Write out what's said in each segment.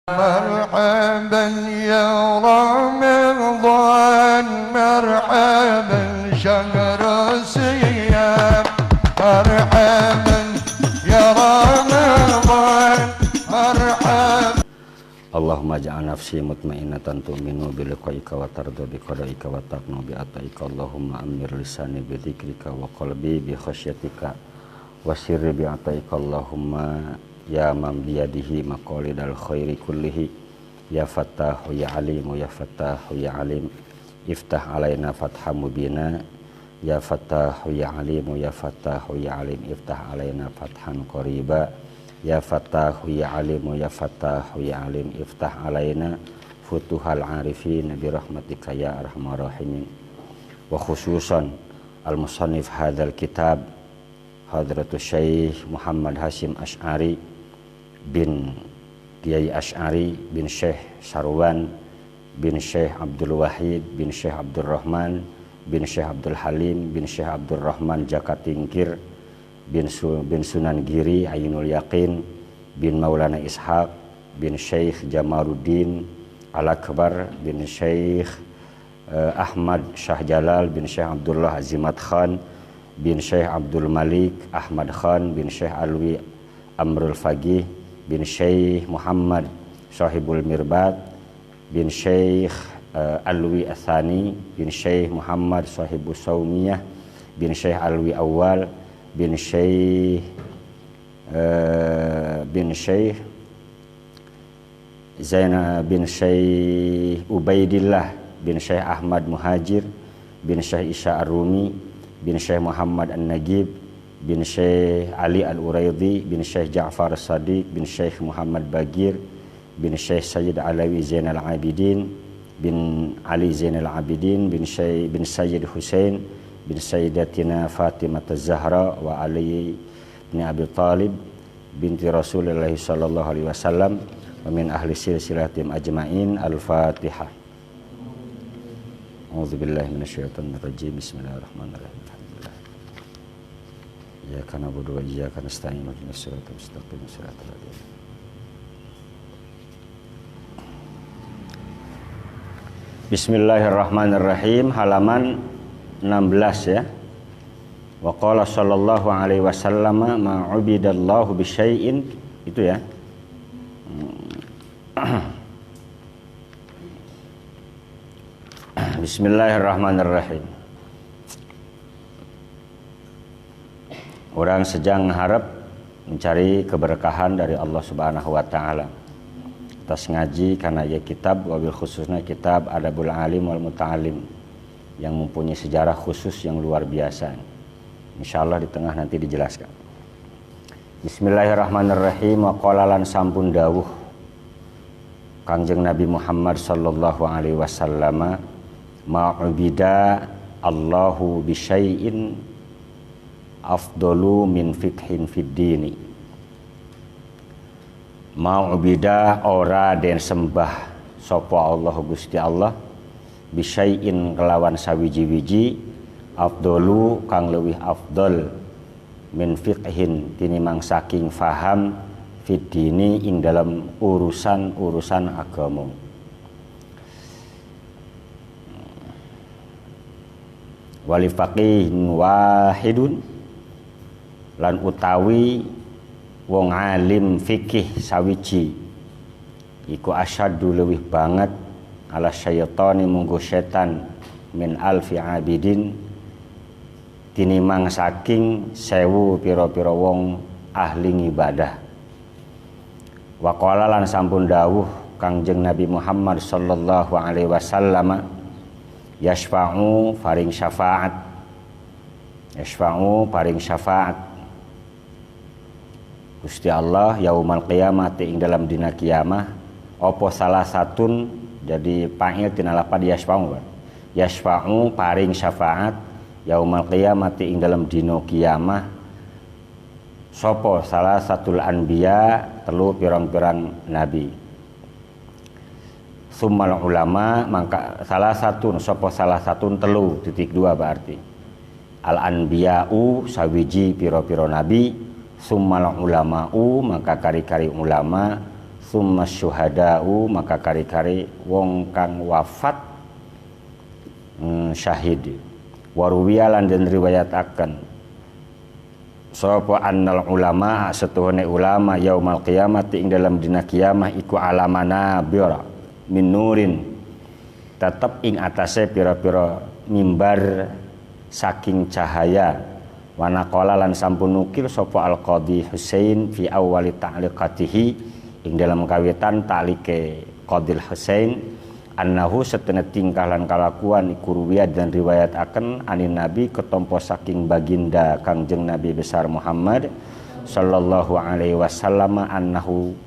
مرحبا يا رمضان مرحبا شهر الصيام مرحبا يا رمضان مرحبا Allahumma ja'al nafsi mutmainnatan tu'minu biliqa'ika wa tardu biqada'ika wa taqnu bi'ata'ika Allahumma amir lisani bidzikrika wa qalbi bi khasyatika wa sirri bi'ata'ika Allahumma ya man biyadihi maqalidal khairi kullihi ya fattahu ya alimu ya fattahu ya alim iftah alaina fatham mubina ya fattahu ya alimu ya fattahu ya alim iftah alaina fathan qariba ya fattahu ya alimu ya fattahu ya alim iftah alaina futuhal arifin bi rahmatika ya arhamar rahimin. Wa khususan al musannif hadzal kitab hadratus syekh Muhammad Hasyim Asy'ari bin Kiai Asy'ari bin Syekh Sarwan bin Syekh Abdul Wahid bin Syekh Abdul Rahman bin Syekh Abdul Halim bin Syekh Abdul Rahman Jakatingkir bin Sunan Giri Ainul Yaqin bin Maulana Ishaq bin Syekh Jamaluddin Al-Akbar bin Syekh Ahmad Syah Jalal bin Syekh Abdullah Azimat Khan bin Syekh Abdul Malik Ahmad Khan bin Syekh Alwi Amrul Faqih bin Syekh Muhammad Sahibul Mirbat bin Syekh Alwi Athani bin Syekh Muhammad Sahibus Saumiyah bin Syekh Alwi Awal bin Syekh Zainab bin Syekh Ubaidillah bin Syekh Ahmad Muhajir bin Syekh Isya Ar-Rumi bin Syekh Muhammad An-Nagib bin Syekh Ali Al-Uraidi bin Syekh Ja'far As-Sadiq bin Syekh Muhammad Bagir bin Syekh Sayyid Alawi Zainal Abidin bin Ali Zainal Abidin bin Sayyid Husain bin Sayyidatina Fatimah Az-Zahra wa Ali bin Abi Talib binti Rasulullah sallallahu alaihi wasallam wa min ahli silsilatim ajma'in. Al-Fatihah. A'udzubillahi minasyaitonir rajim. Bismillahirrahmanirrahim. Iyyaka na'budu wa iyyaka nasta'in ihdinas siratal mustaqim siratal ladzina Bismillahirrahmanirrahim. Halaman 16 ya. Wa qala sallallahu alaihi wasallam ma ubidallahu bisyai'in, itu ya. Bismillahirrahmanirrahim. Orang sedang harap mencari keberkahan dari Allah Subhanahu wa taala atas ngaji karena ya kitab, wabil khususnya kitab Adabul Alim wal Muta'alim yang mempunyai sejarah khusus yang luar biasa. Insyaallah di tengah nanti dijelaskan. Bismillahirrahmanirrahim. Wa qala lan sampun dawuh Kangjeng Nabi Muhammad sallallahu alaihi wasallam, ma'ubida Allahu bisyai'in afdalu min fikhin fid dini. Ma'ubida ora den sembah sapa Allah Gusti Allah bisyai'in kelawan sawiji-wiji afdalu kang leuwih afdal min fikhin tinimang saking faham fid dini ing dalam urusan agama. Wali faqihin wahidun lan utawi wong alim fikih sawiji iku asyaddu leuwih banget ala syaitani munggo setan min alfi abidin tinimang saking 1000 pira-pira wong ahli ibadah. Wa qala lan sampun dawuh Kangjeng Nabi Muhammad sallallahu alaihi wasallam, yashfa'u paring syafaat, yashfa'u paring syafaat Gusti Allah yaumal qiyamah ing dalam dina kiamah apa salah satun jadi fa'il tina lafaz yashfa'u. Yashfa'u paring syafaat yaumal qiyamah ing dalam dina kiamah sapa salah satul anbiya telu pirang-pirang nabi. Summal ulama mangka salah satun sapa salah satun telu titik dua berarti. Al anbiya'u sawiji pira-pira nabi summal ulama'u maka kari-kari ulama summa syuhada'u maka kari-kari wong kang wafat syahid. Waruwiyalan dan riwayataken sapa annal ulama setuhune ulama yaumal qiyamati ing dalam dina kiamah iku alamana bira min nurin tetep ing atase pira-pira mimbar saking cahaya. Wa naqala lan sampun nukil sapa al-Qadhi Husain fi awwali ta'liqatihi ing dalam kawitan ta'liqe Qadhi Husain annahu setene tingkah lan kalakuan iku ruwiyah dan riwayataken anin nabi ketompo saking baginda Kangjeng Nabi besar Muhammad sallallahu alaihi wasallam annahu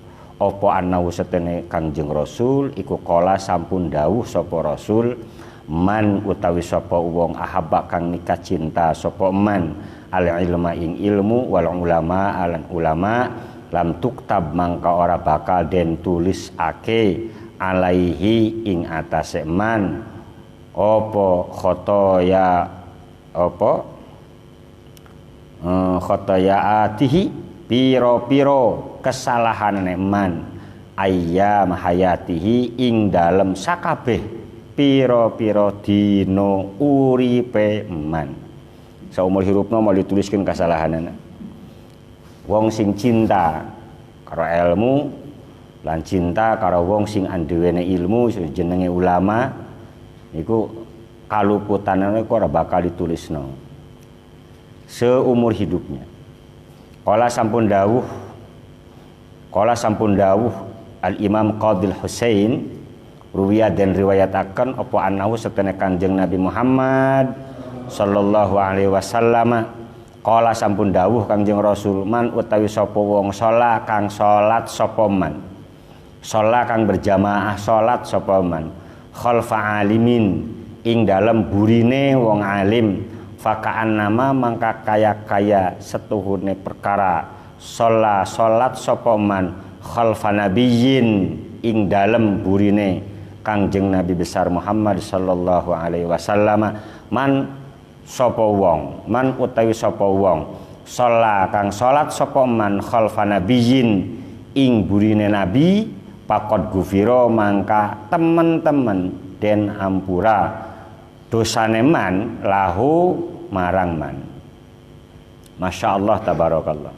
setene Kangjeng Rasul iku qala sampun dawuh sapa Rasul man utawi sapa wong ahabba kang nikah cinta sapa man al ilma ing ilmu wal ulama alan ulama lam tuktab mangka ora bakal den tulis ake alaihi ing atase man apa khotoyaatihi piro-piro kesalahanane man ayyam hayatihi ing dalem sakabeh piro-piro dino uripe man saumur hirupna mau dituliskan kesalahanana. Wong sing cinta karo ilmu lan cinta karo wong sing anduwene ilmu jenenge ulama niku kaluputane kok ora bakal ditulisno seumur hidupnya. Qala sampun dawuh al Imam Qadhi Husain ruwiyah dan riwayataken apa annahu setene Kanjeng Nabi Muhammad sallallahu alaihi wasallam qala sampun dawuh Kanjeng Rasul man utawi sapa wong salat kang salat sapa man salat kang berjamaah salat sapa man khalfa alimin ing dalem burine wong alim faka'an nama mangka kaya setuhune perkara salat sapa man khalfa nabiyyin ing dalem burine Kangjeng Nabi besar Muhammad sallallahu alaihi wasallam man sapa wong man utawi sapa wong sholat kang salat sapa man khalfa nabiyyin ing burine nabi pakot gufiro mangka temen-temen den ampura dosane man lahu marang man. Masya Allah tabarakallah.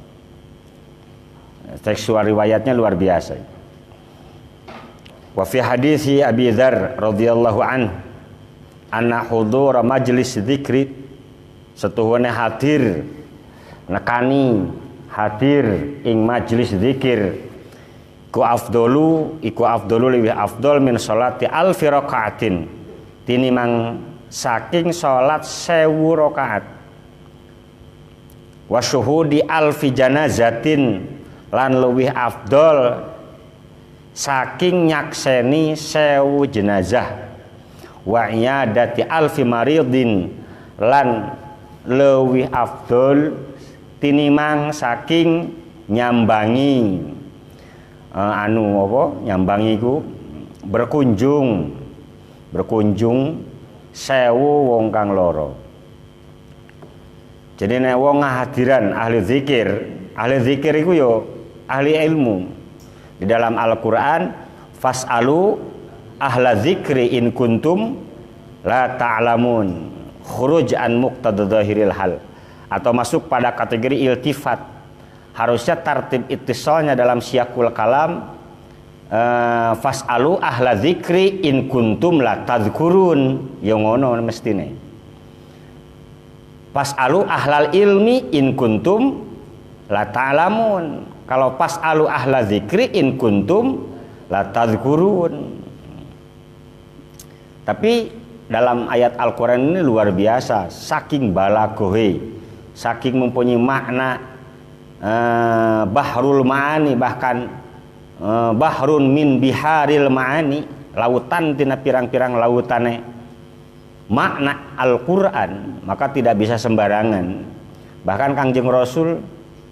Tekstual riwayatnya luar biasa. Wa fi hadithi Abi Dzar radhiyallahu anhu anna hudur majlis dzikri setuhune hadir nekani hadir ing majlis zikir iku afdolu lebih afdol min sholati alfi rakaatin tinimang saking sholat 1000 rakaat wa syuhudi alfi janazatin lan lebih afdol saking nyakseni 1000 jenazah wa iyadati alfi maridin lan lebih afdol tinimang saking nyambangi nyambangi ku berkunjung 1000 wong kang loro. Jadi nek wong ngahadiran ahli zikir iku yo ahli ilmu. Di dalam Al-Qur'an fas'alu ahla zikri in kuntum la ta'lamun khuruj an muqtada dzahiril hal atau masuk pada kategori iltifat. Harusnya tartib ittisalnya dalam siyakul kalam fas'alu ahla zikri in kuntum la tadhkurun yang ngono mestine. Fas'alu ahlal ilmi in kuntum la ta'lamun. Kalau fas'alu ahla zikri in kuntum la tadhkurun. Tapi dalam ayat Al-Qur'an ini luar biasa, saking balagohe, saking mempunyai makna bahrul ma'ani, bahkan bahrun min biharil ma'ani, lautan tina pirang-pirang lautane makna Al-Qur'an, maka tidak bisa sembarangan. Bahkan Kangjeng Rasul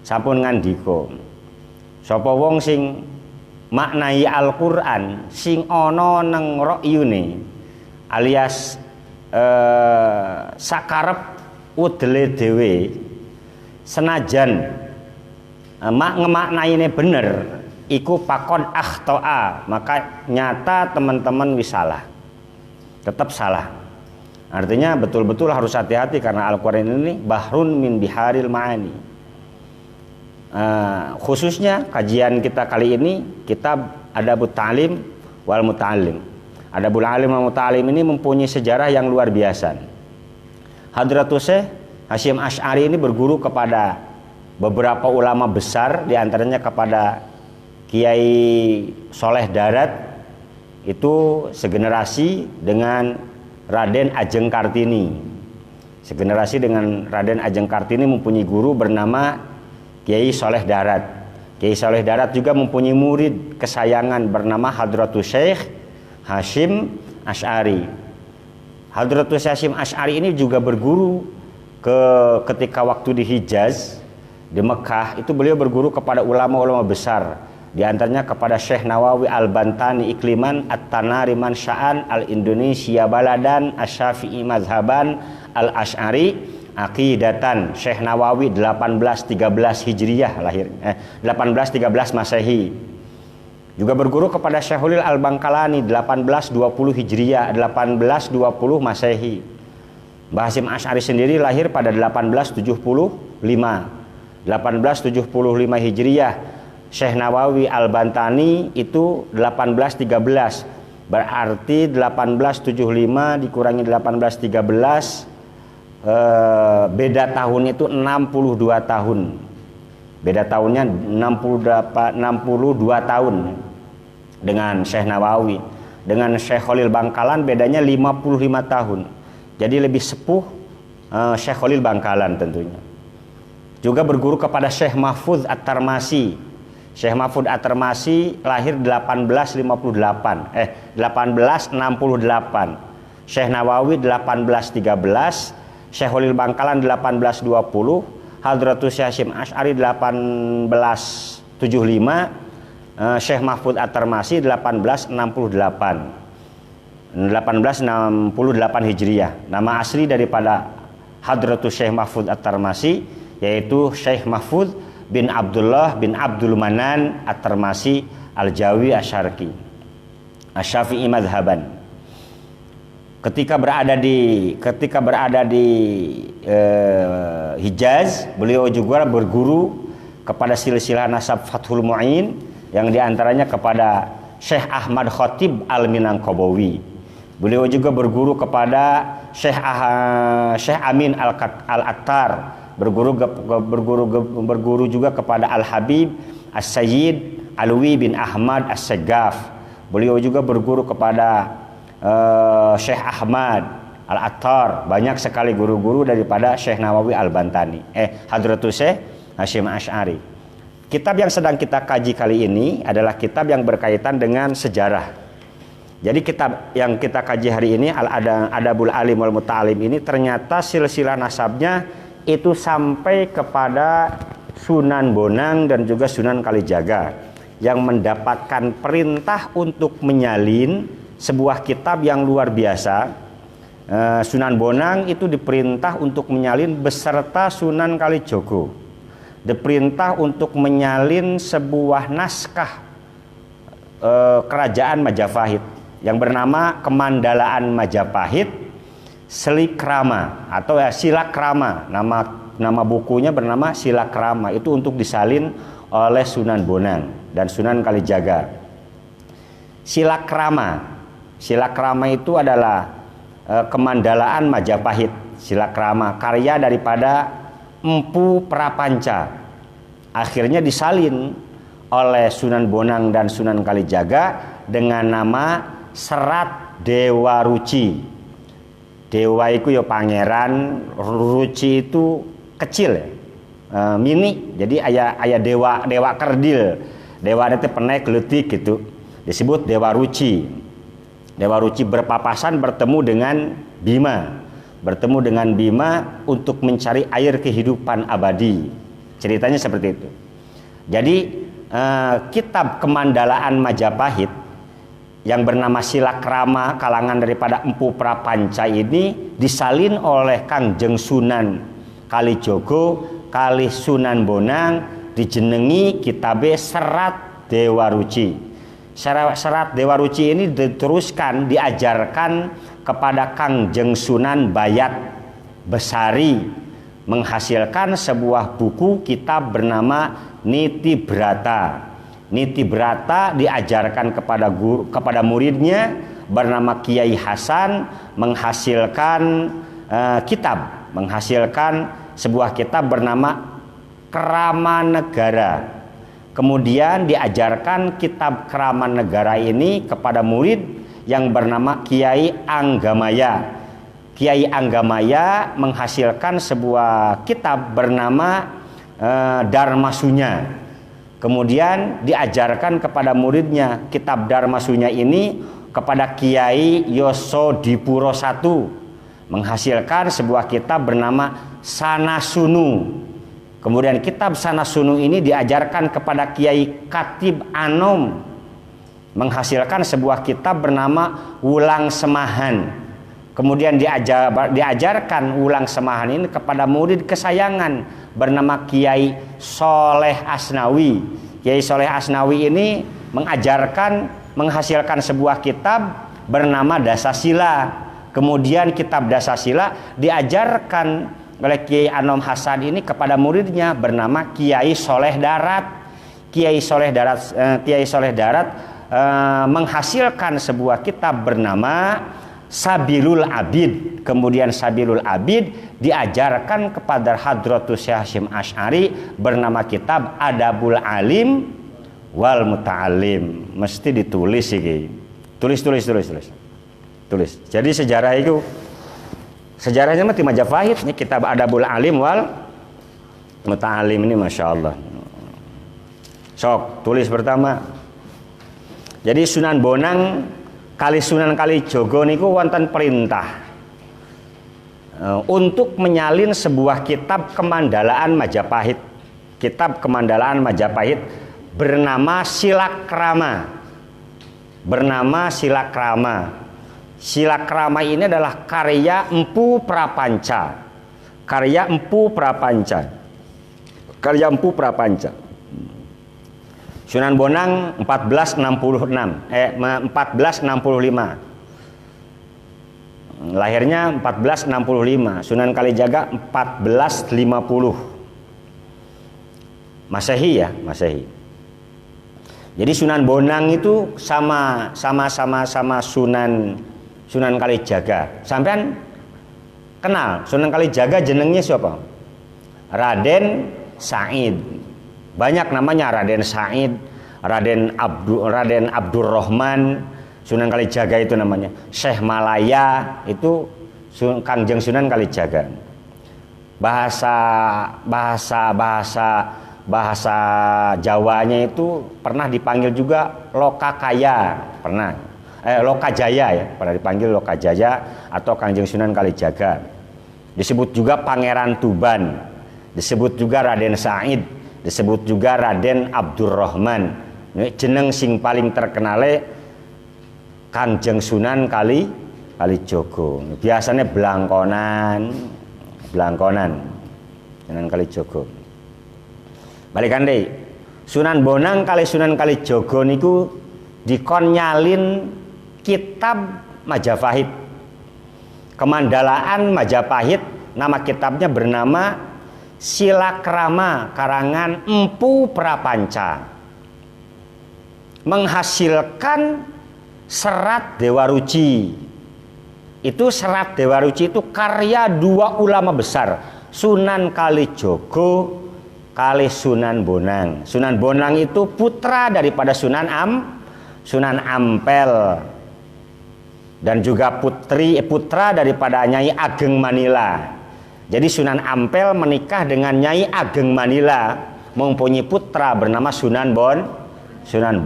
sampun ngandika sapa wong sing maknai Al-Qur'an sing ana nang ra'yune alias sakarep udele dhewe senajan ngemaknaine bener iku pakon akhtoa, maka nyata teman-teman wisalah, tetap salah. Artinya betul-betul harus hati-hati karena Al-Quran ini bahrun min biharil ma'ani. Khususnya kajian kita kali ini kitab Adabut Ta'lim wal Muta'allim. Adabul Alim wal Muta'allim ini mempunyai sejarah yang luar biasa. Hadratus Syekh Hasyim Asy'ari ini berguru kepada beberapa ulama besar, diantaranya kepada Kiai Soleh Darat, itu segenerasi dengan Raden Ajeng Kartini. Segenerasi dengan Raden Ajeng Kartini mempunyai guru bernama Kiai Soleh Darat. Kiai Soleh Darat juga mempunyai murid kesayangan bernama Hadratus Syekh Hasyim Asy'ari. Hadratus Hasyim Asy'ari ini juga berguru ketika waktu di Hijaz, di Mekah, itu beliau berguru kepada ulama-ulama besar, di antaranya kepada Syekh Nawawi Al-Bantani Ikliman At-Tanari Mansya'an Al-Indonesia Baladan Asy-Syafi'i Mazhaban Al-Asy'ari Aqidatan. Syekh Nawawi 1813 Hijriyah lahir, 1813 Masehi. Juga berguru kepada Syekh Ulil Al-Bangkalani 1820 Hijriyah, 1820 Masehi. Mbah Hasyim Asy'ari sendiri lahir pada 1875 Hijriyah. Syekh Nawawi Al-Bantani itu 1813. Berarti 1875 dikurangi 1813, beda tahun itu 62 tahun. Beda tahunnya 62 tahun dengan Syekh Nawawi. Dengan Syekh Khalil Bangkalan bedanya 55 tahun. Jadi lebih sepuh Syekh Khalil Bangkalan tentunya. Juga berguru kepada Syekh Mahfudz At-Tarmasi. Syekh Mahfudz At-Tarmasi lahir 1868. 1868. Syekh Nawawi 1813, Syekh Khalil Bangkalan 1820, Hadratus Hasyim Asy'ari 1875, Syekh Mahfudz At-Tarmasi 1868 Hijriyah. Nama asli daripada Hadratus Syekh Mahfudz At-Tarmasi yaitu Syekh Mahfudz bin Abdullah bin Abdul Manan At-Tarmasi Al-Jawi Asy-Syarqi Asy-Syafi'i Mazhaban. Ketika berada di Hijaz, beliau juga berguru kepada silsilah nasab Fathul Mu'in, yang diantaranya kepada Syekh Ahmad Khatib Al-Minangkabawi. Beliau juga berguru kepada Syekh Amin Al-Attar, berguru juga kepada Al-Habib As-Sayyid Alwi bin Ahmad As-Segaf. Beliau juga berguru kepada Syekh Ahmad Al-Attar. Banyak sekali guru-guru daripada Syekh Nawawi Al-Bantani, Hadratus Syekh Hasyim Asy'ari. Kitab yang sedang kita kaji kali ini adalah kitab yang berkaitan dengan sejarah. Jadi kitab yang kita kaji hari ini Al-Adabul Alim wal Muta'allim ini ternyata silsilah nasabnya itu sampai kepada Sunan Bonang dan juga Sunan Kalijaga, yang mendapatkan perintah untuk menyalin sebuah kitab yang luar biasa. Sunan Bonang itu diperintah untuk menyalin beserta Sunan Kalijogo, diperintah untuk menyalin sebuah naskah kerajaan Majapahit yang bernama Kemandalaan Majapahit Silikrama atau Silakrama. Nama bukunya bernama Silakrama, itu untuk disalin oleh Sunan Bonang dan Sunan Kalijaga. Silakrama itu adalah Kemandalaan Majapahit. Silakrama karya daripada Empu Prapanca, akhirnya disalin oleh Sunan Bonang dan Sunan Kalijaga dengan nama Serat Dewa Ruci. Dewa itu ya pangeran, Ruci itu kecil ya, mini. Jadi ayah dewa kerdil, dewa itu penek letik gitu, disebut Dewa Ruci. Dewa Ruci berpapasan bertemu dengan Bima untuk mencari air kehidupan abadi. Ceritanya seperti itu. Jadi kitab Kemandalaan Majapahit yang bernama Silakrama kalangan daripada Empu Prapanca ini disalin oleh Kangjeng Sunan Kalijogo kali Sunan Bonang, dijenengi kitabe Serat Dewa Ruci. Serat Dewa Ruci ini diteruskan, diajarkan kepada Kangjeng Sunan Bayat Besari, menghasilkan sebuah buku kitab bernama Niti Brata. Niti Brata diajarkan kepada muridnya bernama Kiai Hasan, menghasilkan sebuah kitab bernama Kramanegara. Kemudian diajarkan kitab Kramanegara ini kepada murid yang bernama Kiai Anggamaya. Kiai Anggamaya menghasilkan sebuah kitab bernama Dharmasunya. Kemudian diajarkan kepada muridnya kitab Dharmasunya ini kepada Kiai Yosodipuro I, menghasilkan sebuah kitab bernama Sanasunu. Kemudian kitab Sanasunu ini diajarkan kepada Kiai Katib Anom, menghasilkan sebuah kitab bernama Wulang Semahan. Kemudian diajarkan Wulang Semahan ini kepada murid kesayangan bernama Kiai Soleh Asnawi. Kiai Soleh Asnawi ini menghasilkan sebuah kitab bernama Dasasila. Kemudian kitab Dasasila diajarkan oleh Kiai Anom Hasan ini kepada muridnya bernama Kiai Soleh Darat. Kiai Soleh Darat menghasilkan sebuah kitab bernama Sabilul Abid. Kemudian Sabilul Abid diajarkan kepada Hadratus Syekh Hasyim Asy'ari bernama kitab Adabul Alim wal Muta'alim. Mesti ditulis iki. Tulis. Jadi sejarah itu, sejarahnya mah di Majapahit. Ini kitab Adabul Alim wal Muta'alim ini, masya Allah. Sok tulis pertama. Jadi Sunan Bonang kali Sunan Kalijogo niku wonten perintah untuk menyalin sebuah kitab Kemandalaan Majapahit. Kitab Kemandalaan Majapahit bernama Silakrama. Silakrama ini adalah karya Empu Prapanca. Sunan Bonang 1465. Lahirnya 1465, Sunan Kalijaga 1450. Masehi ya, Masehi. Jadi Sunan Bonang itu sama Sunan Kalijaga. Sampean kenal Sunan Kalijaga jenengnya siapa? Raden Said. Banyak namanya, Raden Said, Raden Abdurrahman. Sunan Kalijaga itu namanya. Syekh Malaya itu Kangjeng Sunan Kalijaga. Bahasa Jawanya itu pernah dipanggil juga Lokakaya, pernah. Lokajaya ya, pernah dipanggil Lokajaya atau Kangjeng Sunan Kalijaga. Disebut juga Pangeran Tuban, disebut juga Raden Said, disebut juga Raden Abdurrahman. Ini jeneng sing paling terkenal Kangjeng Sunan Kalijogo. Biasanya Blangkonan Sunan Kalijogo. Balikan deh, Sunan Bonang kali Sunan Kalijogo niku dikon nyalin kitab Majapahit. Kemandalaan Majapahit, nama kitabnya bernama Silakrama karangan Empu Prapanca. Menghasilkan serat Dewa Ruci. Itu serat Dewa Ruci itu karya dua ulama besar, Sunan Kalijogo kali Sunan Bonang. Sunan Bonang itu putra daripada Sunan Ampel dan juga putra daripada Nyai Ageng Manila. Jadi Sunan Ampel menikah dengan Nyai Ageng Manila, mempunyai putra bernama Sunan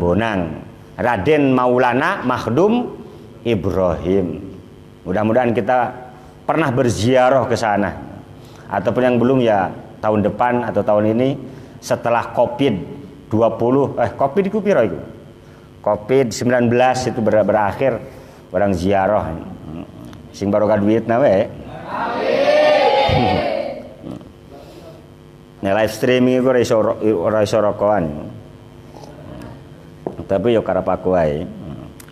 Bonang, Raden Maulana Makhdum Ibrahim. Mudah-mudahan kita pernah berziarah ke sana, ataupun yang belum ya tahun depan atau tahun ini setelah Covid itu piro itu? Covid-19 itu berakhir, barang ziarah sing barokah duitna we. Nah, live streaming itu ora iso rokokan. tapi yo karep aku wae.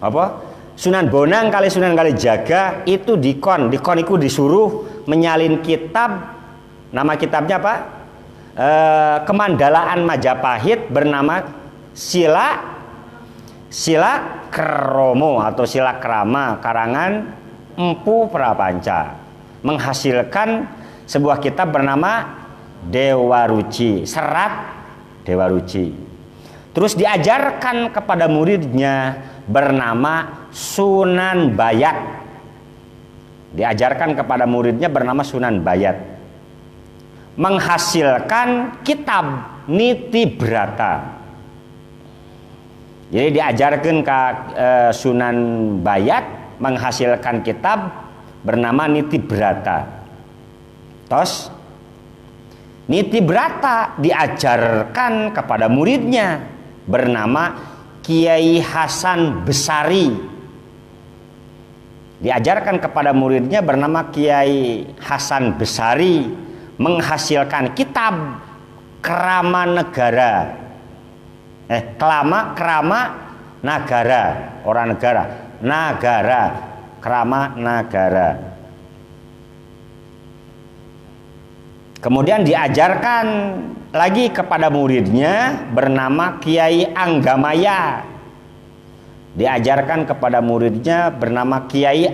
Apa? Sunan Bonang kali Sunan Kalijaga itu dikon iku disuruh menyalin kitab. Nama kitabnya apa? Kemandalaan Majapahit bernama Sila Kromo atau Sila Krama karangan Empu Prapanca, menghasilkan sebuah kitab bernama Dewa Ruci, serat Dewa Ruci. Terus diajarkan kepada muridnya bernama Sunan Bayat. Diajarkan kepada muridnya bernama Sunan Bayat, menghasilkan kitab Niti Brata. Jadi diajarkan ke Sunan Bayat menghasilkan kitab bernama Niti Brata. Terus Niti Brata diajarkan kepada muridnya bernama Kiai Hasan Besari. Diajarkan kepada muridnya bernama Kiai Hasan Besari, menghasilkan kitab Krama Negara. Krama Nagara, orang negara. Nagara, Krama Nagara. Kemudian diajarkan lagi kepada muridnya bernama Kiai Anggamaya. Diajarkan kepada muridnya bernama Kiai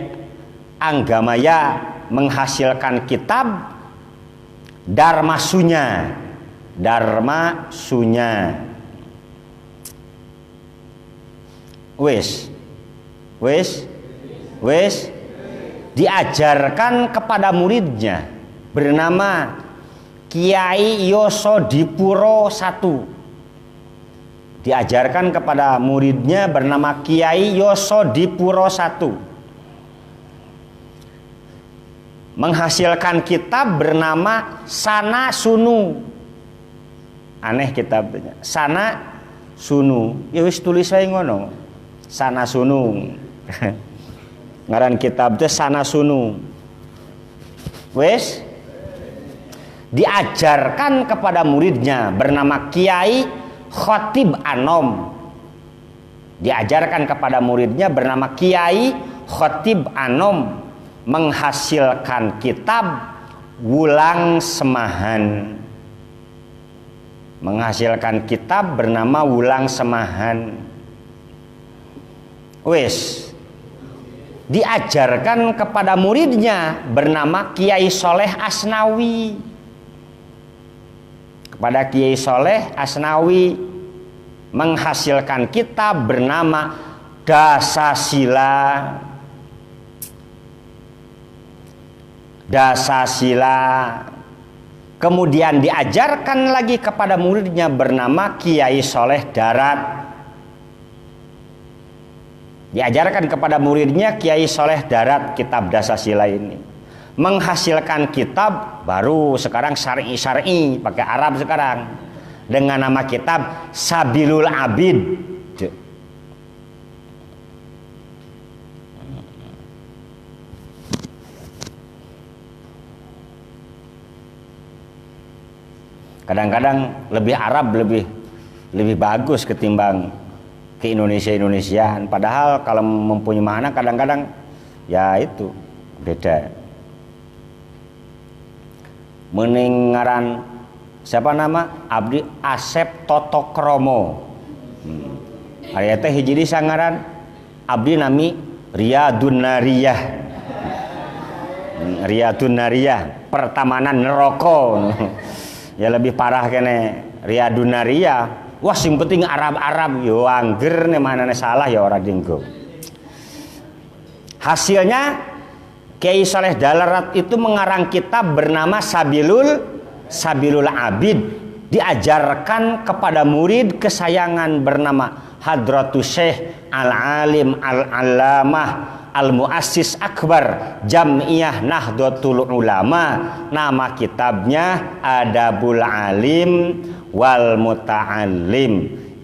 Anggamaya, menghasilkan kitab Dharma Sunya. Wis diajarkan kepada muridnya bernama Kiai Yosodipuro I. Diajarkan kepada muridnya bernama Kiai Yosodipuro I, menghasilkan kitab bernama Sana Sunu. Aneh kitabnya, Sana Sunu. Ya wis tulis wae ngono. Sana Sunu. Ngaran kitab teh Sana Sunu. Wis diajarkan kepada muridnya bernama Kiai Khotib Anom. Diajarkan kepada muridnya bernama Kiai Khotib Anom, menghasilkan kitab Wulang Semahan. Menghasilkan kitab bernama Wulang Semahan. Wis diajarkan kepada muridnya bernama Kiai Soleh Asnawi. Kepada Kiai Soleh Asnawi menghasilkan kitab bernama Dasasila. Kemudian diajarkan lagi kepada muridnya bernama Kiai Soleh Darat. Diajarkan kepada muridnya Kiai Soleh Darat kitab Dasasila ini. Menghasilkan kitab baru sekarang syar'i pakai Arab sekarang dengan nama kitab Sabilul Abid. Kadang-kadang lebih Arab lebih bagus ketimbang ke Indonesiaan. Padahal kalau mempunyai makna kadang-kadang ya itu beda. Meninggaran siapa nama Abdi Asep Toto Kromo. Aya teh hiji sangaran abdi nami Riyadun Nariyah. Riyadun Nariyah, pertamanan neraka. Ya lebih parah kene Riyadun Nariyah. Wah sing penting Arab-Arab yo angger ne manane salah ya ora dinggo. Hasilnya Kiai Soleh Darat itu mengarang kitab bernama Sabilul Abid, diajarkan kepada murid kesayangan bernama Hadratus Syekh Al-Alim Al-Allamah Al-Muassis Akbar Jam'iyah Nahdlatul Ulama. Nama kitabnya Adabul Alim wal Muta'allim.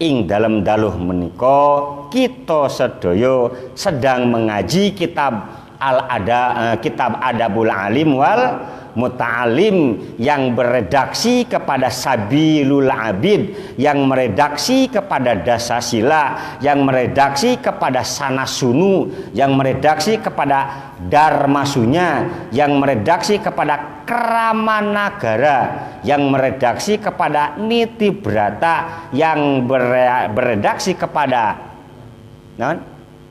Ing dalam daluh menika kita sedaya sedang mengaji kitab kitab Adabul Alim wal muta'alim yang beredaksi kepada Sabilul Abid, yang meredaksi kepada Dasasila, yang meredaksi kepada Sanasunu, yang meredaksi kepada Darmasunya, yang meredaksi kepada Kramanagara, yang meredaksi kepada Nitibrata, yang beredaksi kepada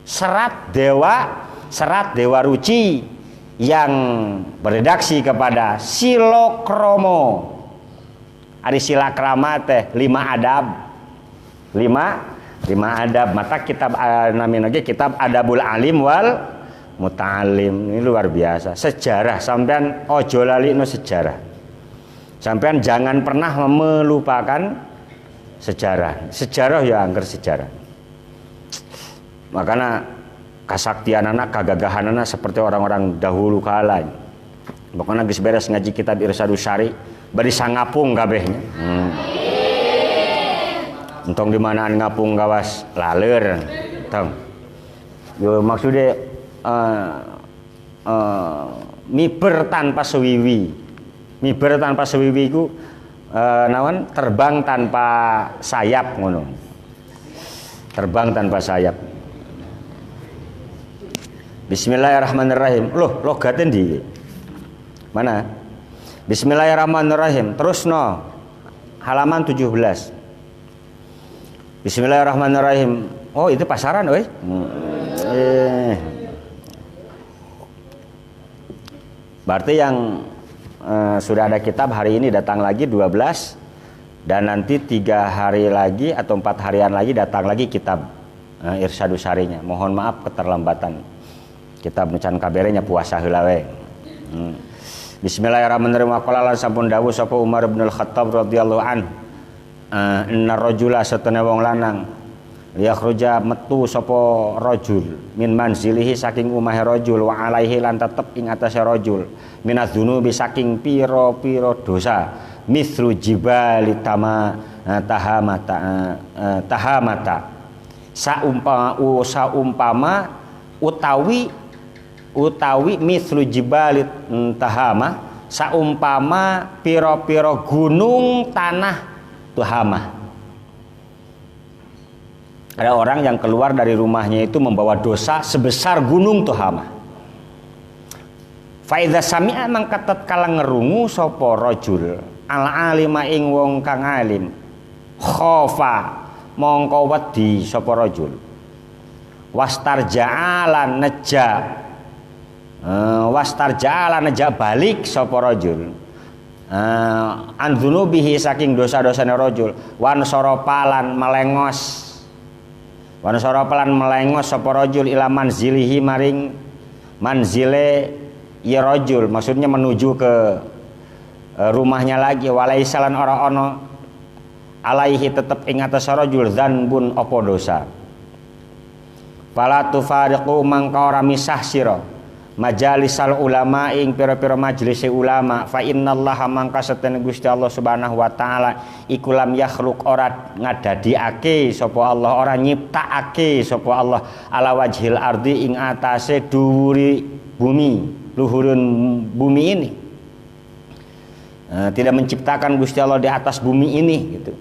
Serat Dewa Ruci, yang beredaksi kepada Silokromo. Ada silakrama teh 5 adab. 5 adab. Mata kitab namanya lagi kitab Adabul Alim wal Muta'alim. Ini luar biasa. Sejarah sampean ojo lali no sejarah. Sampean jangan pernah melupakan sejarah. Sejarah ya angker sejarah. Makanya kasaktian anak, kagagahan anak seperti orang-orang dahulu kala. Pokoknya geus beres ngaji kitab Irsyadus Syari, bari sangapung kabehnya. Entong di manaan ngapung gawas laler. Tong. Yo maksudnya miber tanpa sewiwi. Miber tanpa sewiwi ku naon terbang tanpa sayap ngono. Terbang tanpa sayap. Bismillahirrahmanirrahim. Loh, logatnya di mana? Bismillahirrahmanirrahim. Terus no. Halaman 17. Bismillahirrahmanirrahim. Oh, itu pasaran, weh. Berarti yang sudah ada kitab hari ini datang lagi 12 dan nanti 3 hari lagi atau 4 harian lagi datang lagi kitab Irsyadus Syarinya. Mohon maaf keterlambatan. Kita nucan kaberenya puasa heula we. Bismillahirrahmanirrahim. Qala lan sampun dawuh sapa Umar bin Al-Khattab radhiyallahu an. Inna rajula satana wong lanang yakhruja metu sapa rajul min manzilihi saking umahe rajul wa alaihi lan tetep ing atase rajul minadzunubi saking pira-pira dosa misru jibali tahamata saumpama utawi mislu jibalit tahama saumpama piro-piro gunung tanah Tuhama. Ada orang yang keluar dari rumahnya itu membawa dosa sebesar gunung Tuhama. Faidza sami'a mangka tatkala ngerungu sapa rajul al alima ing wong kang alim khofa mongko wedi sapa rajul wastarja'alan neja balik sapa rajul andzunubihi saking dosa-dosane rajul wansoropalan melengos sapa rajul ila manzilihi maring manzile ya rajul, maksudnya menuju ke rumahnya lagi walaisalan ora ono alaihi tetep ing atas rajul dzanbun apa dosa. Fala tufariqu mangka ora misah sira majalisal ulama ing pira-pira majelis ulama fa innallaha mangka setene Gusti Allah Subhanahu wa taala iku lam yakhluq ora ngadadiake sapa Allah, ora nyiptakake sapa Allah ala wajhil ardi ing atase dhuwuri bumi, luhurun bumi ini. Tidak menciptakan Gusti Allah di atas bumi ini gitu.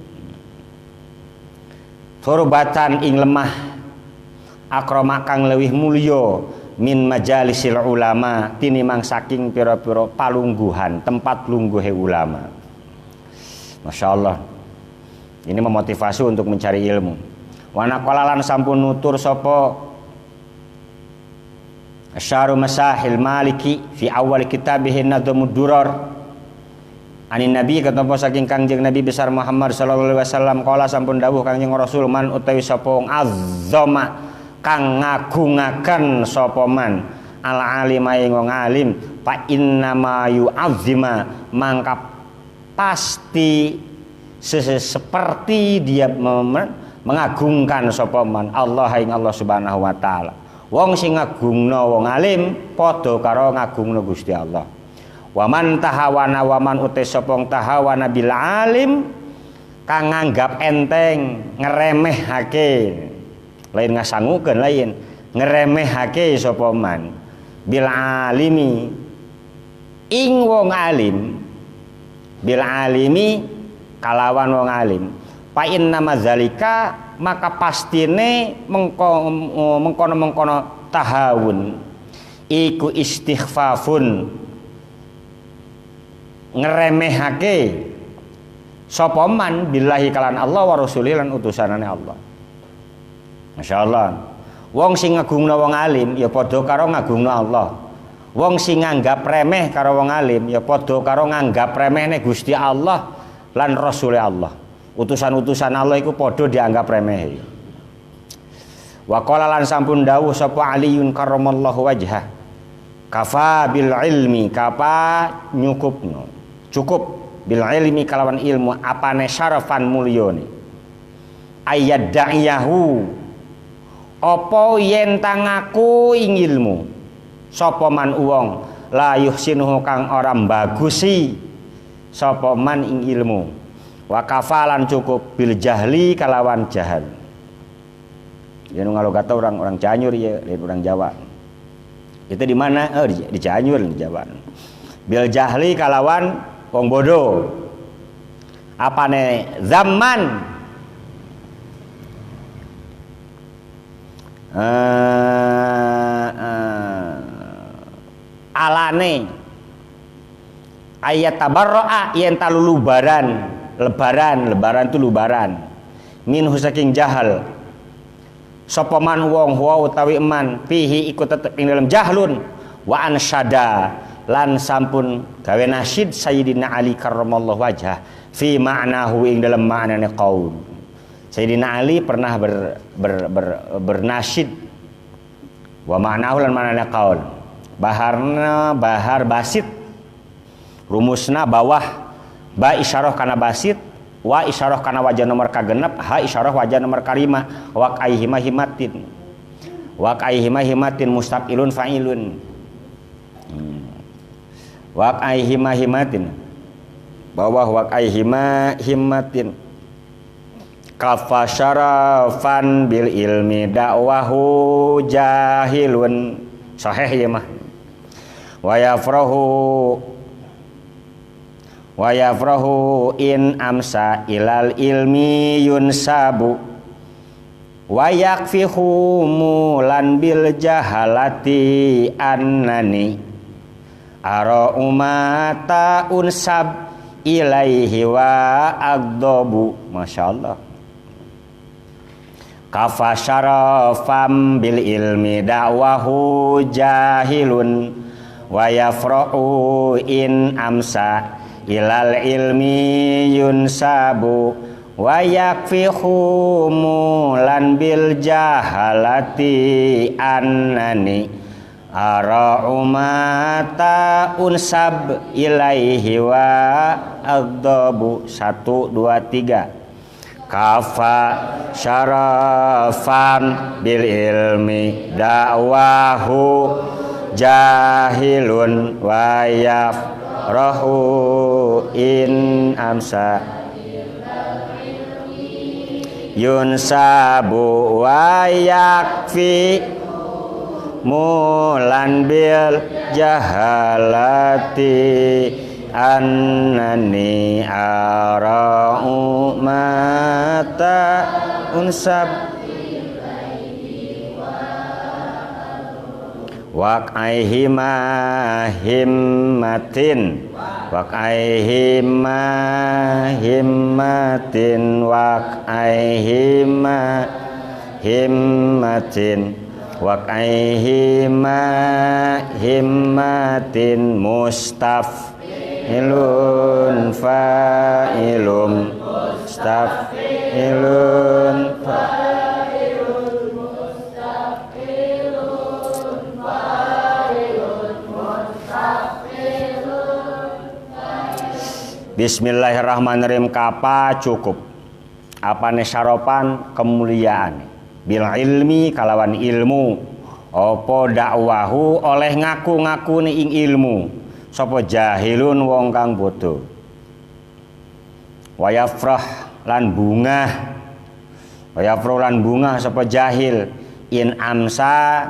Turbatan ing lemah akramakang lewih mulya min majalisil ulama tinimang saking pira-pira palungguhan tempat lungguhe ulama. Masya Allah, ini memotivasi untuk mencari ilmu. Wanaqalalan sampun nutur sopo Asyaru Masahil Maliki fi awal kitabihin Nadhamud Durar anin Nabi ketapa saking Kangjeng Nabi besar Muhammad sallallahu alaihi wasallam kala sampun dawuh Kangjeng Rasul man utawi sapa azzama kang ngagungaken sapa man al alima ing wong alim fa inna ma yu'azzima mangka pasti seperti dia mengagungkan sapa man Allah ing Allah Subhanahu wa taala. Wong sing ngagungno wong alim padha karo ngagungno Gusti Allah. Wa man tahawana wa man uti sapa tahawana bil alim kang nganggap enteng ngremehake lain ngasangukeun lain ngremehake sapa man bil alimi ing wong alim bil alimi kalawan wong alim fa inna mazalika maka pastine mengkono tahawun iku istighfafun ngeremehake sapa man billahi kalan Allah wa rasulih lan utusanane Allah. Masyaallah. Wong sing ngagungna wong alim ya padha karo ngagungna Allah. Wong sing nganggap remeh karo wong alim ya padha karo nganggap remehne Gusti Allah lan Rasul Allah. Utusan-utusan Allah iku padha dianggap remeh. Wa qala lan sampun dawuh sapa Aliun karramallahu wajhah. Kafa bil ilmi kapa nyukupno. Cukup bil ilmi kalawan ilmu apane syarafan mulyane. Ayat da'iyahu apa yen tangaku ing ilmu sapa man wong la yuhsinuhu kang ora bagusi sapa man ing ilmu wa kafalan cukup bil jahli kalawan jahal. Ya nu kalau kata orang Cianjur ya, orang Jawa. Itu di mana? Oh di Cianjur di Jawa. Bil jahli kalawan wong bodoh. Apane zaman alane ayat tabarro'a yen talu lebaran itu lubaran minhu saking jahal sapa man wong wa utawi eman fihi iku tetep ing dalam jahlun wa ansyada lan sampun gawe nasyid Sayyidina Ali karramallahu wajhah fi ma'nahu ing dalam maknane qaul. Sayyidina Ali pernah bernasyid wa ma'nahu lan maknane qaul. Baharna bahar basit rumusna bawah ba isyarah kana basit wa isyarah kana wajah nomor kagenep ha isyarah wajah nomor karima wa kaihima himatin mustaqilun fa'ilun wa kaihima himatin bawah wa kaihima himatin kafa syarafan bil ilmi dakwahu jahilun sahih ya mah wa yafrahu in amsa ilal ilmi yunsabu wa yakfihu mulan bil jahalati annani ara umata unsab ilaihi wa agdobu. Masyaallah. Kafa syarafam bil ilmi dakwahu jahilun wa yafrahu in amsa ilal ilmi yunsabu wa yakfihu mulan bil jahalati annani ara umata unsab ilaihi wa agdabu. 1 2 3 kafa syarafan bil ilmi dakwahu jahilun wa yafrahu in amsa yunsabu wa yakfi mulan bil jahalati annani ara'u mata unsab waqaihima himmatin waqaihima himmatin waqaihima himmatin waqaihima himmatin mustafilun fa'ilum mustafilun Bismillahirrahmanirrahim. Kapa cukup apane syarapan kemuliaan bil ilmi kalawan ilmu apa dakwahu oleh ngaku-ngaku ing ilmu sapa jahilun wong kang bodoh wayafrah lan bunga sapa jahil in amsa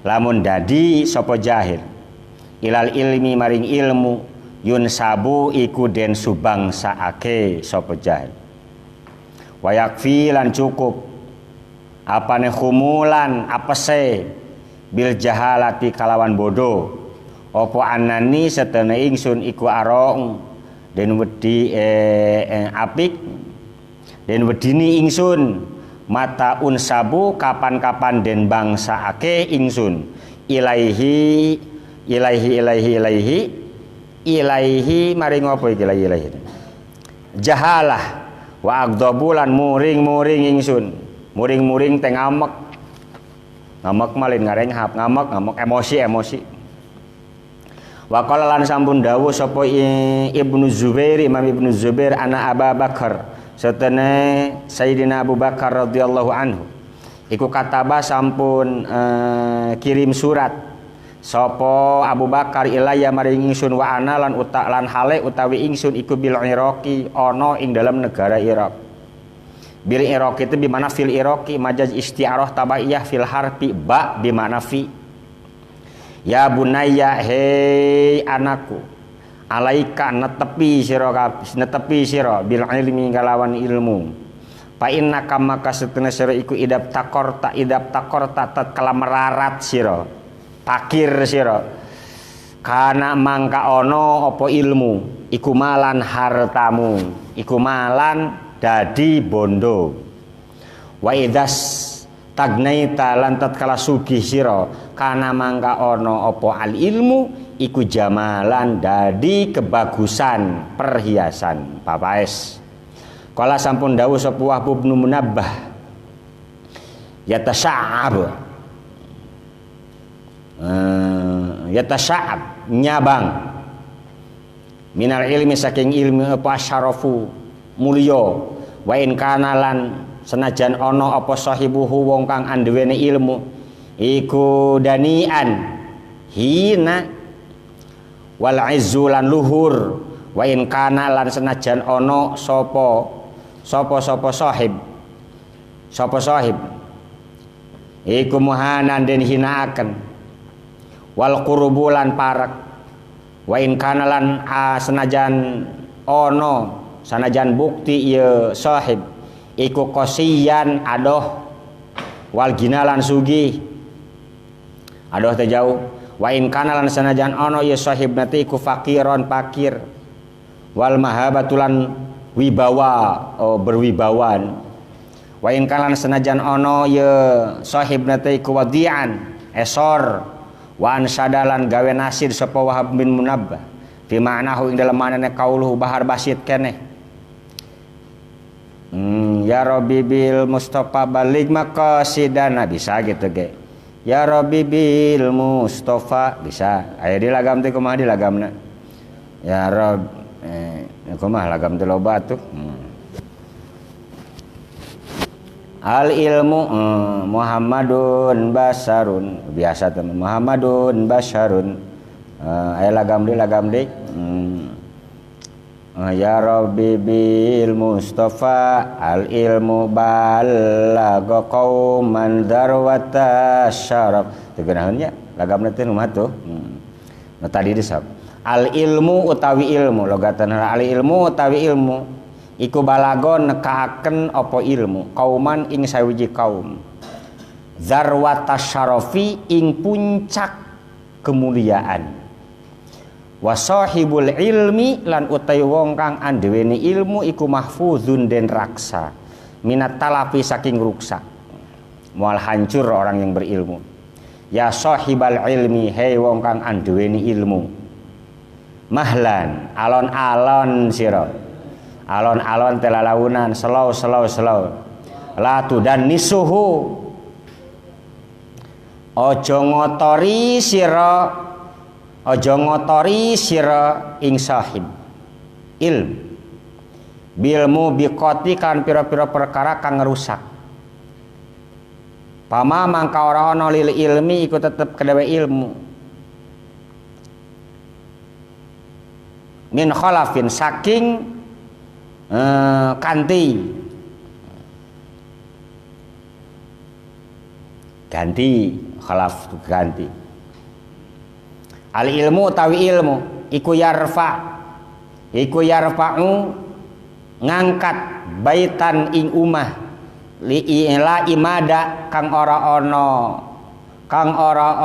lamun dadi sapa jahil ilal ilmi maring ilmu yunsabu iku den subangsaake sapa jahil wa yakfi lan cukup apane khumulan apese bil jahalati kalawan bodoh apa anani setene ingsun iku arong den wedi apik den wedini ingsun mata unsabu kapan-kapan den bangsaake ingsun ilaihi maring apa iki ilaihi jahalah wa agdabulan muring-muring ingsun muring-muring teh ngamek malin ngarenghap ngamek emosi wa qala lan sampun dawuh sapa Ibnu Zubair Imam Ibnu Zubair ana Abu Bakar satene Sayyidina Abu Bakar radhiyallahu anhu iku kataba sampun kirim surat sapa Abu Bakar ilaya maring ingsun wa ana lan hale utawi ingsun iku bil Iraqi ana ing dalam negara Irak. Bil Iraqi itu bi mana fil Iraqi majaz isti'arah tabaiyah fil harfi ba bi mana fi. Ya bunayya hei anakku alaika netepi sira bil ilmi kalawan ilmu. Fa innaka maka setene sira iku idap takorta tatkala merarat sira pakir sira kana mangka ono apa ilmu iku malan hartamu iku malan dadi bondo wa idas tagnaita lan tatkala sugih sira kana mangka ono apa al ilmu iku jamalan dadi kebagusan perhiasan papaes kala sampun dawuh sapa Wahb bin Munabbah yatasa'ab yatasa'ab nyabang minal ilmi saking ilmu apa syarafu mulya wa in kana lan senajan ana apa sahibuhu wong kang anduweni ilmu iku danian hina wal izzu lan luhur wa in kana lan senajan ana sapa sahib iku muhanan den hinaaken wal qurubulan parak wa in kana lan senajan ono sanajan bukti ieu sahib iku qasiyan adoh wal ginalan sugih adoh teh jauh wa in kana lan sanajan ono ieu sahib nate iku fakiron pakir wal mahabatulan wibawa berwibawan wa in kana lan sanajan ono ieu sahib nate iku wadian esor wa ansadalan gawe nasid sapa Wahab bin Munabbah fi ma'nahu ing dalem manane kauluhu bahar basit keneh ya Rabbi bil Mustafa balik maqasidana bisa gitu ge ya Rabbi bil Mustafa bisa aya di lagam teh kumaha di lagamna ya Rabb kumaha lagam teh loba atuh al ilmu Muhammadun basarun biasa teman Muhammadun basarun aya lagam di ya Rabbi bil Mustafa al ilmu balagha qauman darwata syaraf tegenaheun nya lagamna teh numaha tuh tadi disab al ilmu utawi ilmu logatan al ilmu utawi ilmu iku balagon nekaaken apa ilmu kauman ing sawiji kaum zarwata syarafi ing puncak kemuliaan wa sahibul ilmi lan utawi wong kang anduweni ilmu iku mahfuzun den raksa minat talafi saking ruksak moal hancur orang yang berilmu ya sahibal ilmi hei wong kang anduweni ilmu mahlan alon-alon sira alon-alon telalaunan slow latu dan nisuhu ojo ngotori sira ing sahib ilm bilmu bikoti kan pira-pira perkara kang ngerusak pama mangka ora ana lil ilmi iku tetep kedewe ilmu min khalafin saking ganti khalaf ganti Al ilmu utawi ilmu iku yarfa'u ngangkat baitan ing umah li'ila imada kang ora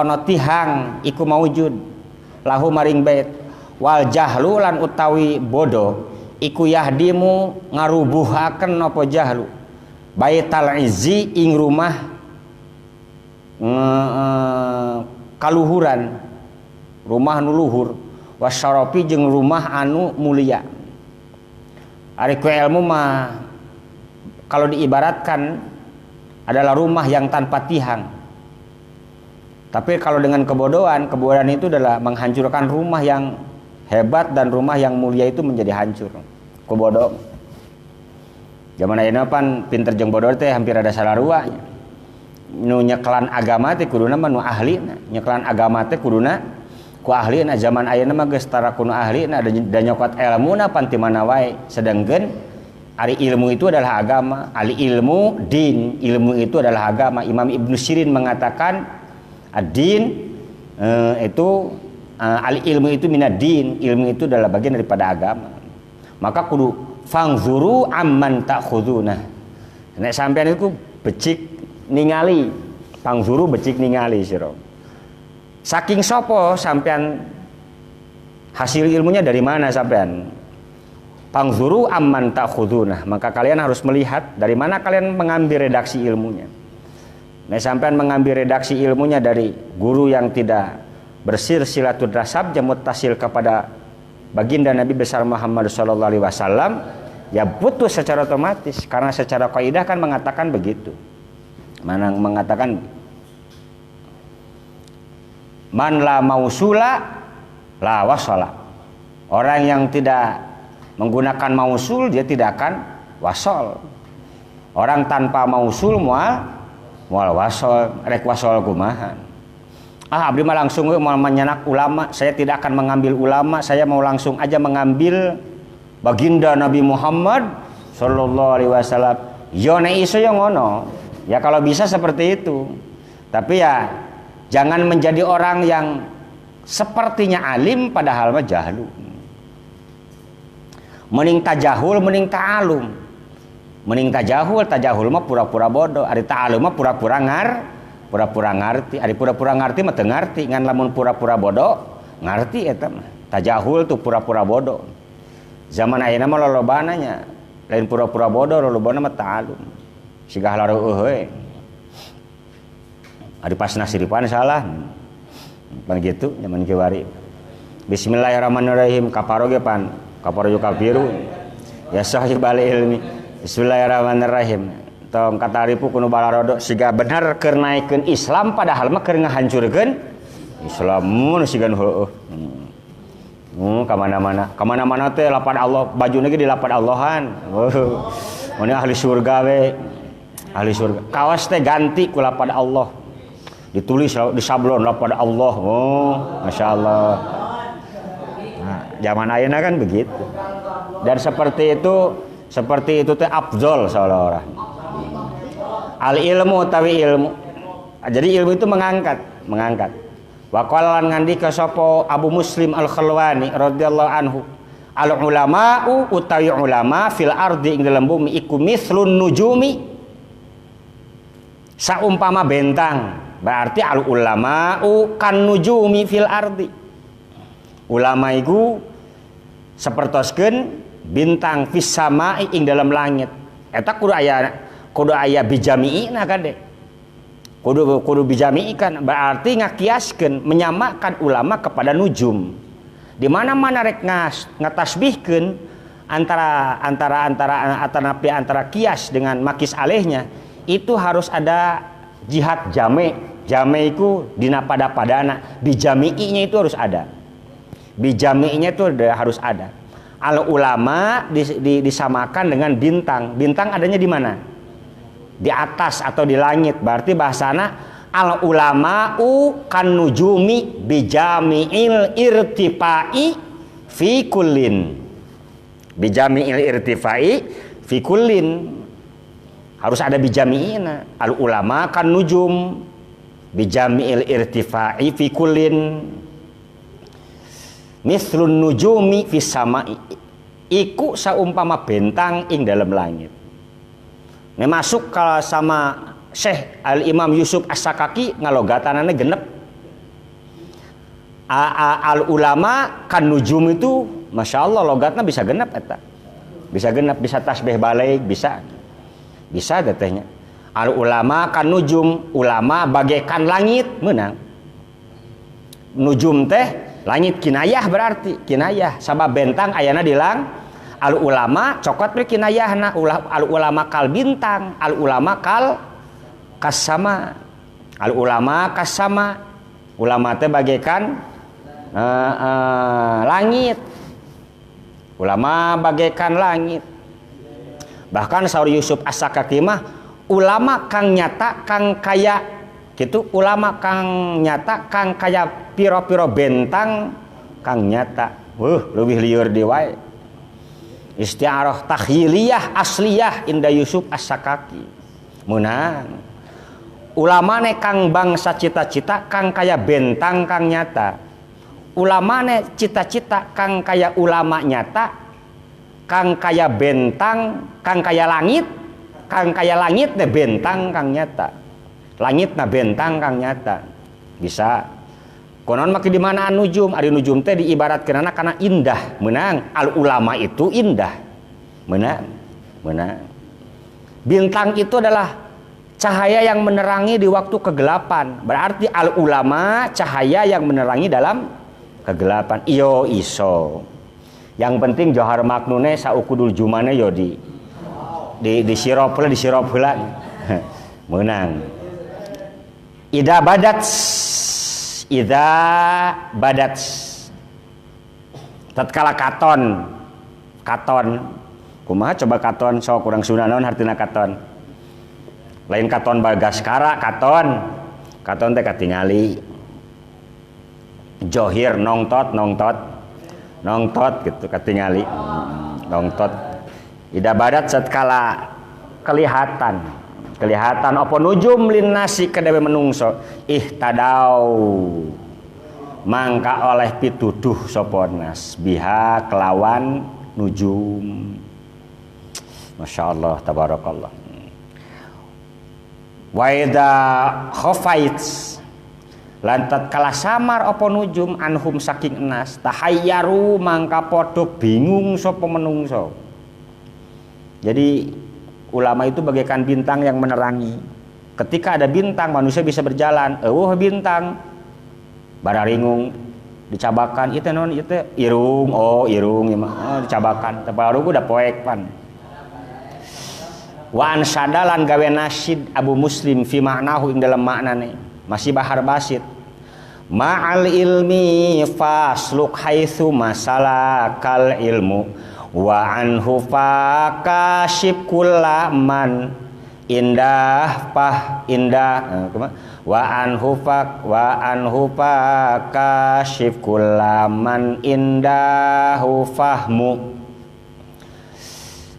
ana tihang iku maujud lahu maring bait wal jahlu lan utawi bodoh iku yahdimu ngarubuhaken apa jahlu baital izzi ing rumah kaluhuran rumah nuluhur wasyarafi jeung rumah anu mulia. Ari ku ilmu mah kalau diibaratkan adalah rumah yang tanpa tihang. Tapi kalau dengan kebodohan itu adalah menghancurkan rumah yang hebat dan rumah yang mulia itu menjadi hancur. Kebodoh. Zaman ayeuna pan pinter jeung bodoh teh hampir ada salaruanya. Nu nyekelan agama teh kuduna mah nu ahlina, nyekelan agama teh kuduna ku ahlina. Zaman ayeuna mah geus tara kuno ahlina da nyokot ilmuna pan ti mana wae. Sedengkeun ari ilmu itu adalah agama, ali ilmu din, ilmu itu adalah agama. Imam Ibnu Sirin mengatakan ad-din itu al ilmu itu minad din, ilmu itu adalah bagian daripada agama. Maka kudu fangzuru amman ta'khuduna. Nek sampean itu becik ningali, pangzuru becik ningali sira. Saking sopo sampean hasil ilmunya dari mana sampean? Pangzuru amman ta'khuduna. Maka kalian harus melihat dari mana kalian mengambil redaksi ilmunya. Nek sampean mengambil redaksi ilmunya dari guru yang tidak bersilsilatul nasab muttasil kepada baginda Nabi besar Muhammad sallallahu alaihi wasallam, ya putus secara otomatis karena secara kaidah kan mengatakan begitu. Mana mengatakan man la mausula la wasala. Orang yang tidak menggunakan mausul dia tidak akan wasol. Orang tanpa mausul mual wasol, rek wasol kumaha. Abdi mah langsung mau menyenak ulama, saya tidak akan mengambil ulama, saya mau langsung aja mengambil baginda Nabi Muhammad sallallahu alaihi wasallam. Yo nek iso yo ngono. Ya kalau bisa seperti itu. Tapi ya jangan menjadi orang yang sepertinya alim padahal mah jahlu. Mending tajahul, mending ta'alum. Mending tajahul mah pura-pura bodoh. Ari ta'alum mah pura-pura ngarti. Ari pura-pura ngarti mah teu ngarti. Ngan lamun pura-pura bodoh ngarti eta mah. Tajahul tuh pura-pura bodoh. Zaman ayeuna mah lolobana nya. Lain pura-pura bodoh, lolobana mah ta'alum. Sigah lareueuh we. Ari pas nasiripan salah. Pan gitu zaman kiwari. Bismillahirrahmanirrahim. Kaparo ge pan. Kaparo kafiru. Ya sahih bali ilmi. Bismillahirrahmanirrahim. Tong kataripu kuno balarodo siga bener keur naikeun Islam padahal mah keur ngahancurkeun Islam mun siga heueuh. Kamana-mana teh lapad Allah, bajuna ge di lapad Allahan. Mun ahli surga we. Ahli surga. Kawas teh ganti ku lapad Allah. Ditulis di sablon lapad Allah. Oh, masyaallah. Nah, zaman ayeuna kan begitu. Dan seperti itu teh afdol seolah-olah. Al ilmu tawi ilmu. Jadi ilmu itu mengangkat. Wa qala ngandika sapa Abu Muslim Al-Khalwani radhiyallahu anhu, al ulama'u utawi ulama fil ardi ing dalam bumi iku mislun nujumi. Saumpama bentang, berarti al ulama'u kan nujumi fil ardi. Ulama iku sapertoskeun bintang fis sama'i ing dalam langit. Eta kudu aya bijami'ina kade. Kudu bijami'ikan berarti ngakiaskeun menyamakan ulama kepada nujum. Di mana-mana rek ngatasbihkeun antara kias dengan makis alehnya itu harus ada jihad jame. Jame iku dina pada-padana, bijami'inya itu harus ada. Bijami'inya itu harus ada. Al ulama disamakan dengan bintang. Bintang adanya di mana? Di atas atau di langit. Berarti bahasana al ulama'u kan nujumi bijami'il irtifai fi kullin. Bijami'il irtifai fi kullin. Harus ada bijami'ina. Al ulama kan nujum bijami'il irtifai fi kullin. Mithlun nujumi fis sama'i. Iku saumpama bentang ing dalam langit. Ini masuk kalau sama Syekh Al-Imam Yusuf As-Sakaki ngalogatanana genep. Al-ulama kan nujum itu Masya Allah logatna bisa genep eta. Bisa genep, bisa tasbih balik, bisa tetehnya. Al-ulama kan nujum, ulama bagaikan langit, menang. Nujum teh langit kinayah berarti, kinayah sabab bentang ayana dilang. Al-ulama cokot we kinayahna, al-ulama kal bintang, al-ulama kal kasama. Al-ulama kasama. Ulama teh bagaikan langit. Ulama bagaikan langit. Bahkan saur Yusuf As-Sakaki mah ulama kang nyata kang kaya gitu, ulama kang nyata kang kaya piro-piro bentang kang nyata. Lebih liur di wae. Isti'arah takhyiliyah asliyah inda Yusuf As-Sakaki. Munang. Ulama ne kang bangsa cita-cita kang kaya bentang kang nyata. Ulama ne cita-cita kang kaya ulama nyata, kang kaya bentang, kang kaya langit ne bentang kang nyata. Langit na bentang kang nyata. Bisa. Konon maki di mana nujum, ari nujum teh diibaratkeunana kana indah, menang. Al ulama itu indah. Menang. Bintang itu adalah cahaya yang menerangi di waktu kegelapan. Berarti al ulama cahaya yang menerangi dalam kegelapan. Iyo iso. Yang penting johar maknune saukudul jumane yo di sirop heula. Menang. Idza badat tatkala katon kumaha coba katon sok kurang sunah naon hartina katon. Lain katon bagaskara, katon teh katingali johir nongtot gitu katingali nongtot. Ida badat setkala kelihatan apa nujum linnasi kedewe menungso ihtadau mangka oleh pituduh sapa nas biha kelawan nujum. Masya Allah tabarakallah. Wa idza khafaits lantat kala samar apa nujum anhum saking enas tahayyaru mangka padha bingung sapa menungso. Jadi ulama itu bagaikan bintang yang menerangi. Ketika ada bintang manusia bisa berjalan. Bintang bararingung dicabakan itu non itu irung ya mah dicabakan teparu udah poek pan. Wa ansadalan gawe nasyid Abu Muslim fi ma'nahu ing dalam maknane masih bahar basit. Ma'al ilmi fasluk haitsu masalakal ilmu wa anhu fakashif kullaman indah wa anhu fakashif kullaman indahu fahmu.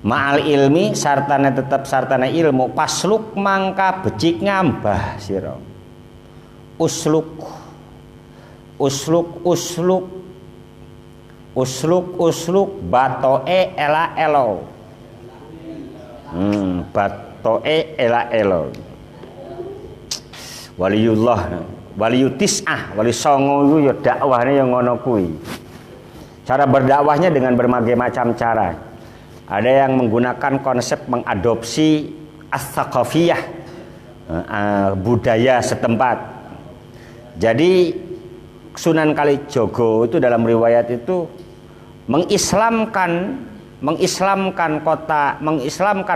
Ma'al ilmi sartana tetap sartana ilmu pasluk mangka becik ngambah sira. Usluk batoe ela elo. Batoe ela elo. Waliyutis'ah, wali songo itu ya dakwahnya yang ngono kuwi. Cara berdakwahnya dengan berbagai macam cara. Ada yang menggunakan konsep mengadopsi as-saqafiyah, budaya setempat. Jadi Sunan Kalijogo itu dalam riwayat itu mengislamkan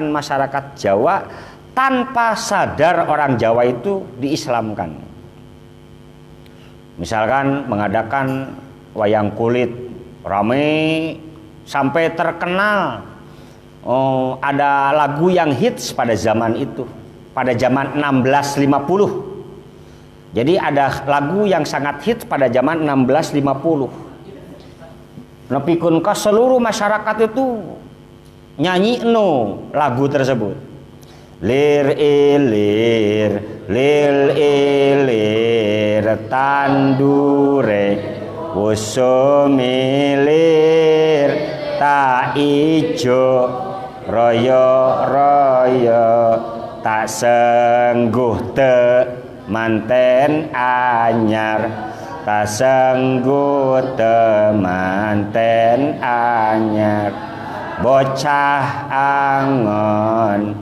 masyarakat Jawa tanpa sadar orang Jawa itu diislamkan. Misalkan mengadakan wayang kulit ramai sampai terkenal. Ada lagu yang hits pada zaman itu, pada zaman 1650. Jadi ada lagu yang sangat hits pada zaman 1650. Nepikeun ka seluruh masyarakat itu nyanyi lagu tersebut. Lir ilir tandure usumilir tak ijo royo tak sengguh te manten anyar tak sengguh te manten anyar bocah angon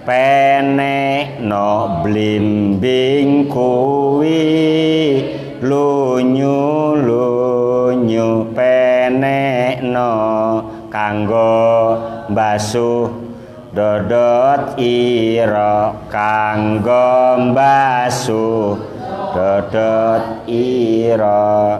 penek no blimbing kuwi lunyu penek no kanggo basuh dodot ira kanggo basuh dodot ira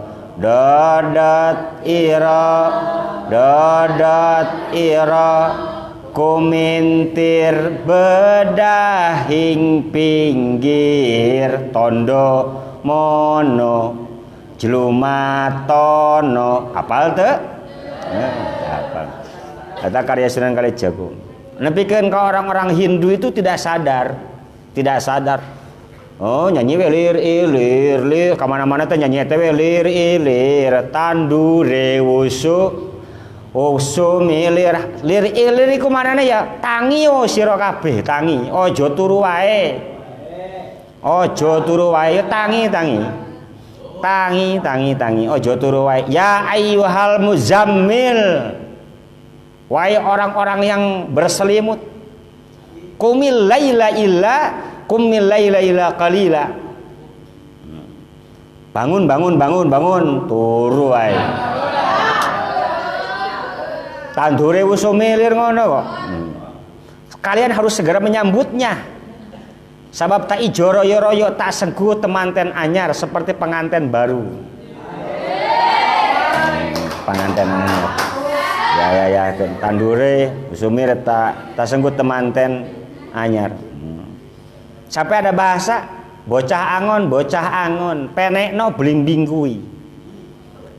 kumintir bedahing pinggir tondo mono jlumatono apal teu? Apal. Kata karya Sunan Kalijaga. Nepikeun ka orang-orang Hindu itu tidak sadar. Oh nyanyi we lir kamana-mana teh nyanyi teh we lir tandure usu milir iku manane ya tangi sira kabeh tangi aja turu wae tangi aja turu wae ya ayyuhal muzammil wahai orang-orang yang berselimut qumil laila illa qalila bangun turu wae tandure usumilir ngono kok. Kalian harus segera menyambutnya. Sabab tak ijo royo tak sengguh temanten anyar seperti pengantin baru. Pengantin anyar. Ya tandure usumir tak sengguh temanten anyar. Sampai ada bahasa bocah angon penekno blimbing kuwi.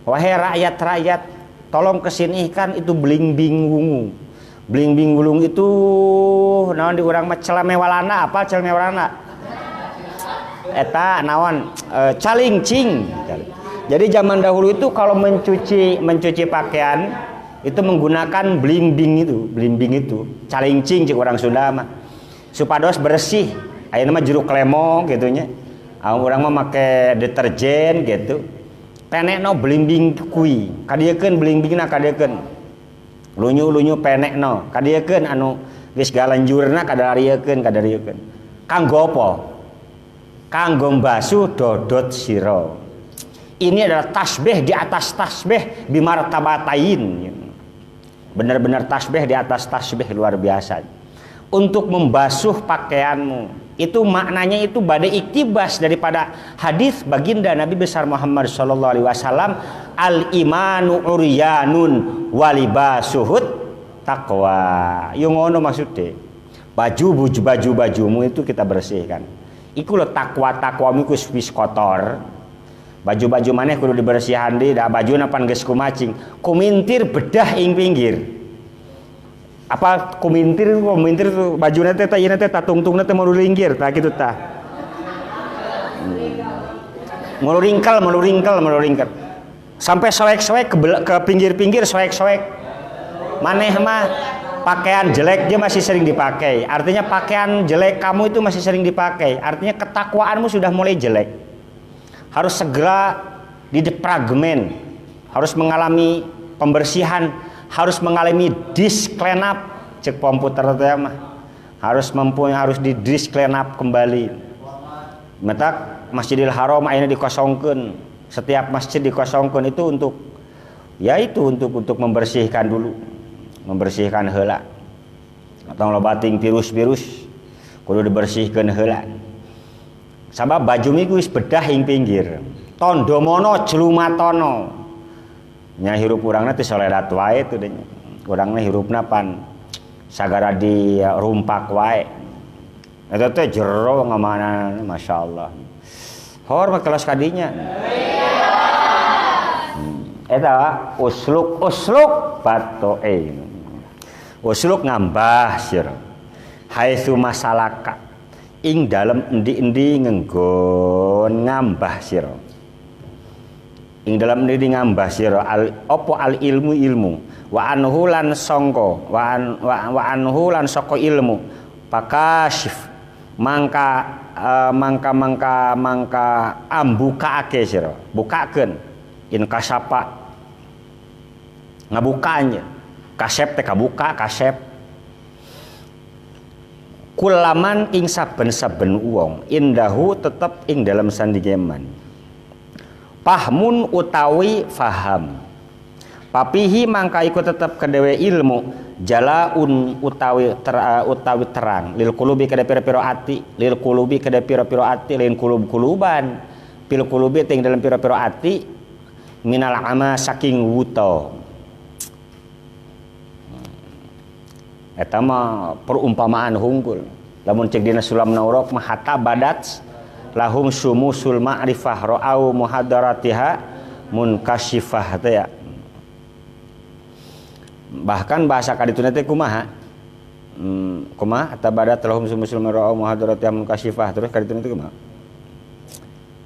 Wahai rakyat tolong kesinikan itu bling-bing wungu. Bling-bing wulung itu naon di urang mah celemewalana apa celemewalana? Eta naon calingcing. Jadi zaman dahulu itu kalau mencuci pakaian itu menggunakan bling-bing itu, calingcing cik orang Sunda mah. Supados bersih. Ayeuna mah jeruk lemong gitu nya. Urang mah make deterjen gitu. Penekno blimbing kui kadiekeun blingbingna kadiekeun lunyu penekno kadiekeun anu geus galanjurna kadariekeun kanggo apa kanggo basuh dodot sira ini adalah tasbih di atas tasbih bimartabatain benar-benar tasbih di atas tasbih luar biasa untuk membasuh pakaianmu itu maknanya itu badai iktibas daripada hadis baginda Nabi besar Muhammad sallallahu alaihi wasallam al imanu uryanun walibasuhut taqwa yang ngono maksudnya bajumu itu kita bersihkan iku lo takwamu ku wis kotor baju maneh kudu dibersihan di da bajuna pan geus kumacing kumintir bedah ing pinggir apa kumintir tuh bajuna teh ieu teh tatungtungna teh mulu linggir tah kitu tah. Mulu ringkel. Sampai soek-soek ke pinggir-pinggir soek-soek. Maneh mah pakaian jelek dia masih sering dipakai. Artinya pakaian jelek kamu itu masih sering dipakai. Artinya ketakwaanmu sudah mulai jelek. Harus segera didefragmen. Harus mengalami pembersihan. Harus mengalami discleanup cek komputer teh mah harus di discleanup kembali. Metak Masjidil Haram ayeuna dikosongkeun. Setiap masjid dikosongkeun itu untuk membersihkan dulu. Membersihkan heula. Atau lobating virus-virus kudu dibersihkeun heula. Sabab baju mi geus bedah ing pinggir. Tondomono jlumatono. Nya hirup urangna teh soledat wae teh urangna hirupna pan sagara di rumpak wae eta teh jero ngamana masyaallah hormat kelas kadinya eta usluk batoe usluk ngambah sir haitsu masalaka ing dalam endi-endi ngenggon ngambah sira ing dalam endi ngambah sira apa al ilmu wa anhu lan sangka wa anhu lan saka ilmu pakasif mangka ambukaake sira bukakeun in kasapa ngabukanya kasep teh kabuka kasep kulaman ing saben-saben wong indahu tetep ing dalam sandigeman pahmun utawi faham papihi mangka iku tetep kedewe ilmu jalaun utawi terang lil qulubi kada pira-pira ati lil qulubi kada pira-pira ati lain quluban pil qulubi ting dalam pira-pira ati minal ama saking wuta eta mah perumpamaan hunggul lamun cek dina sulam naurok mah hatta badat lahum sumusul ma'rifah ra'au muhadaratiha munkashifah teh ya bahkan bahasa kadituna teh kumaha hatta badat lahum sumusul ra'au muhadaratiha munkashifah terus kadituna teh kumaha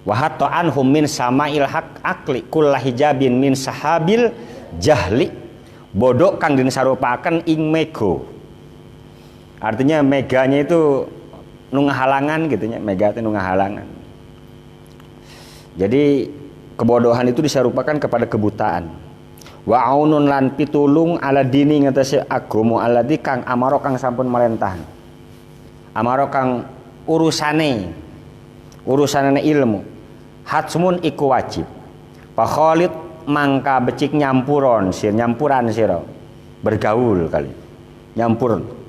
wa hatta anhum min sama'il haq akli kullu hijabin min sahabil jahli bodoh kang disarupaken ing mego. Artinya meganya itu nu ngahalangan gitu nya, mega itu nu ngahalangan. Jadi kebodohan itu disarupakan kepada kebutaan. Wa aunun lan pitulung ala dini ngatasi agama alladzi kang amaro kang sampun marentah. Amaro kang urusane ilmu. Hatsmun iku wajib. Fa khalid mangka becik nyampuran sira. Bergaul kali. Nyampur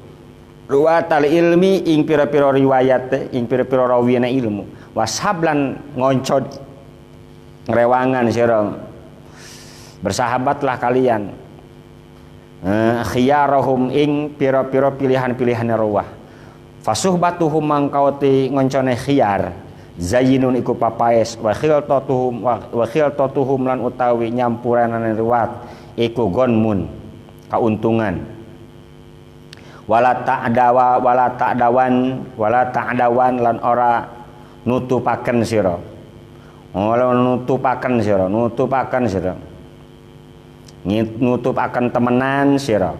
ruwatal ilmi ing pira-pira riwayat ing pira-pira rawina ilmu wasablan ngoncod ngrewangan sira bersahabatlah kalian khiyarahum ing pira-pira pilihan-pilihan rawah fasuhbatuhum mangkauti ngoncone khiyar zayyinun iku papaes wa khiltatuhum lan utawi nyampuranan riwayat iku gonmun kauntungan wala ta'dawan lan ora nutupaken sira nutupaken temenan sira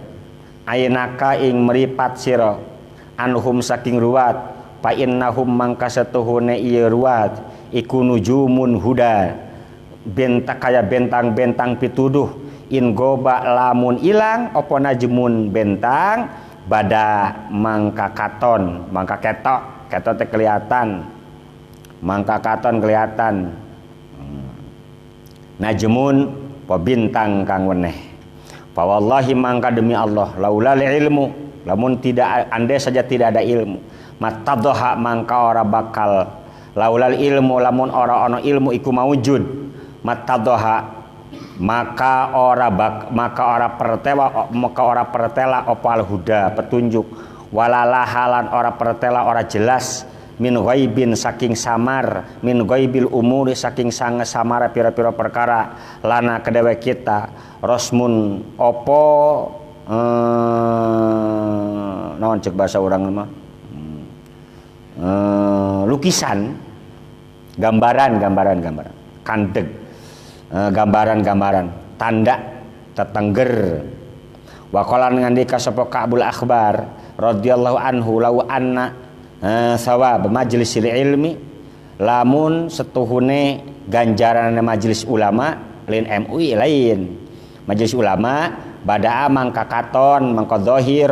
ainaka ing meripat sira anhum saking ruwat fa innahum mangka satuhune ieu ruwat iku nujumun huda kaya bentang-bentang pituduh in goba lamun ilang apa najmun bentang bada mangka ketok teh kelihatan mangka katon kelihatan najmun pa bintang kang weneh fa wallahi mangka demi Allah laulal ilmu lamun tidak andai saja tidak ada ilmu matadha mangka ora bakal laulal ilmu lamun ora ana ilmu iku maujud matadha maka ora pertela opal huda petunjuk walalah halan ora pertela ora jelas min ghaibin saking samar min ghaibil umuri saking sange samara pira-pira perkara lana kedewe kita rosmun opo naon cek bahasa urang mah lukisan gambaran kandeg gambaran tanda tetengger waqalan ngandika sapa Ka'bul Akhbar radhiyallahu anhu lau anna sawab majlisil ilmi lamun setuhune ganjaran majelis ulama lain MUI lain majelis ulama badaa mangka katon mangka zahir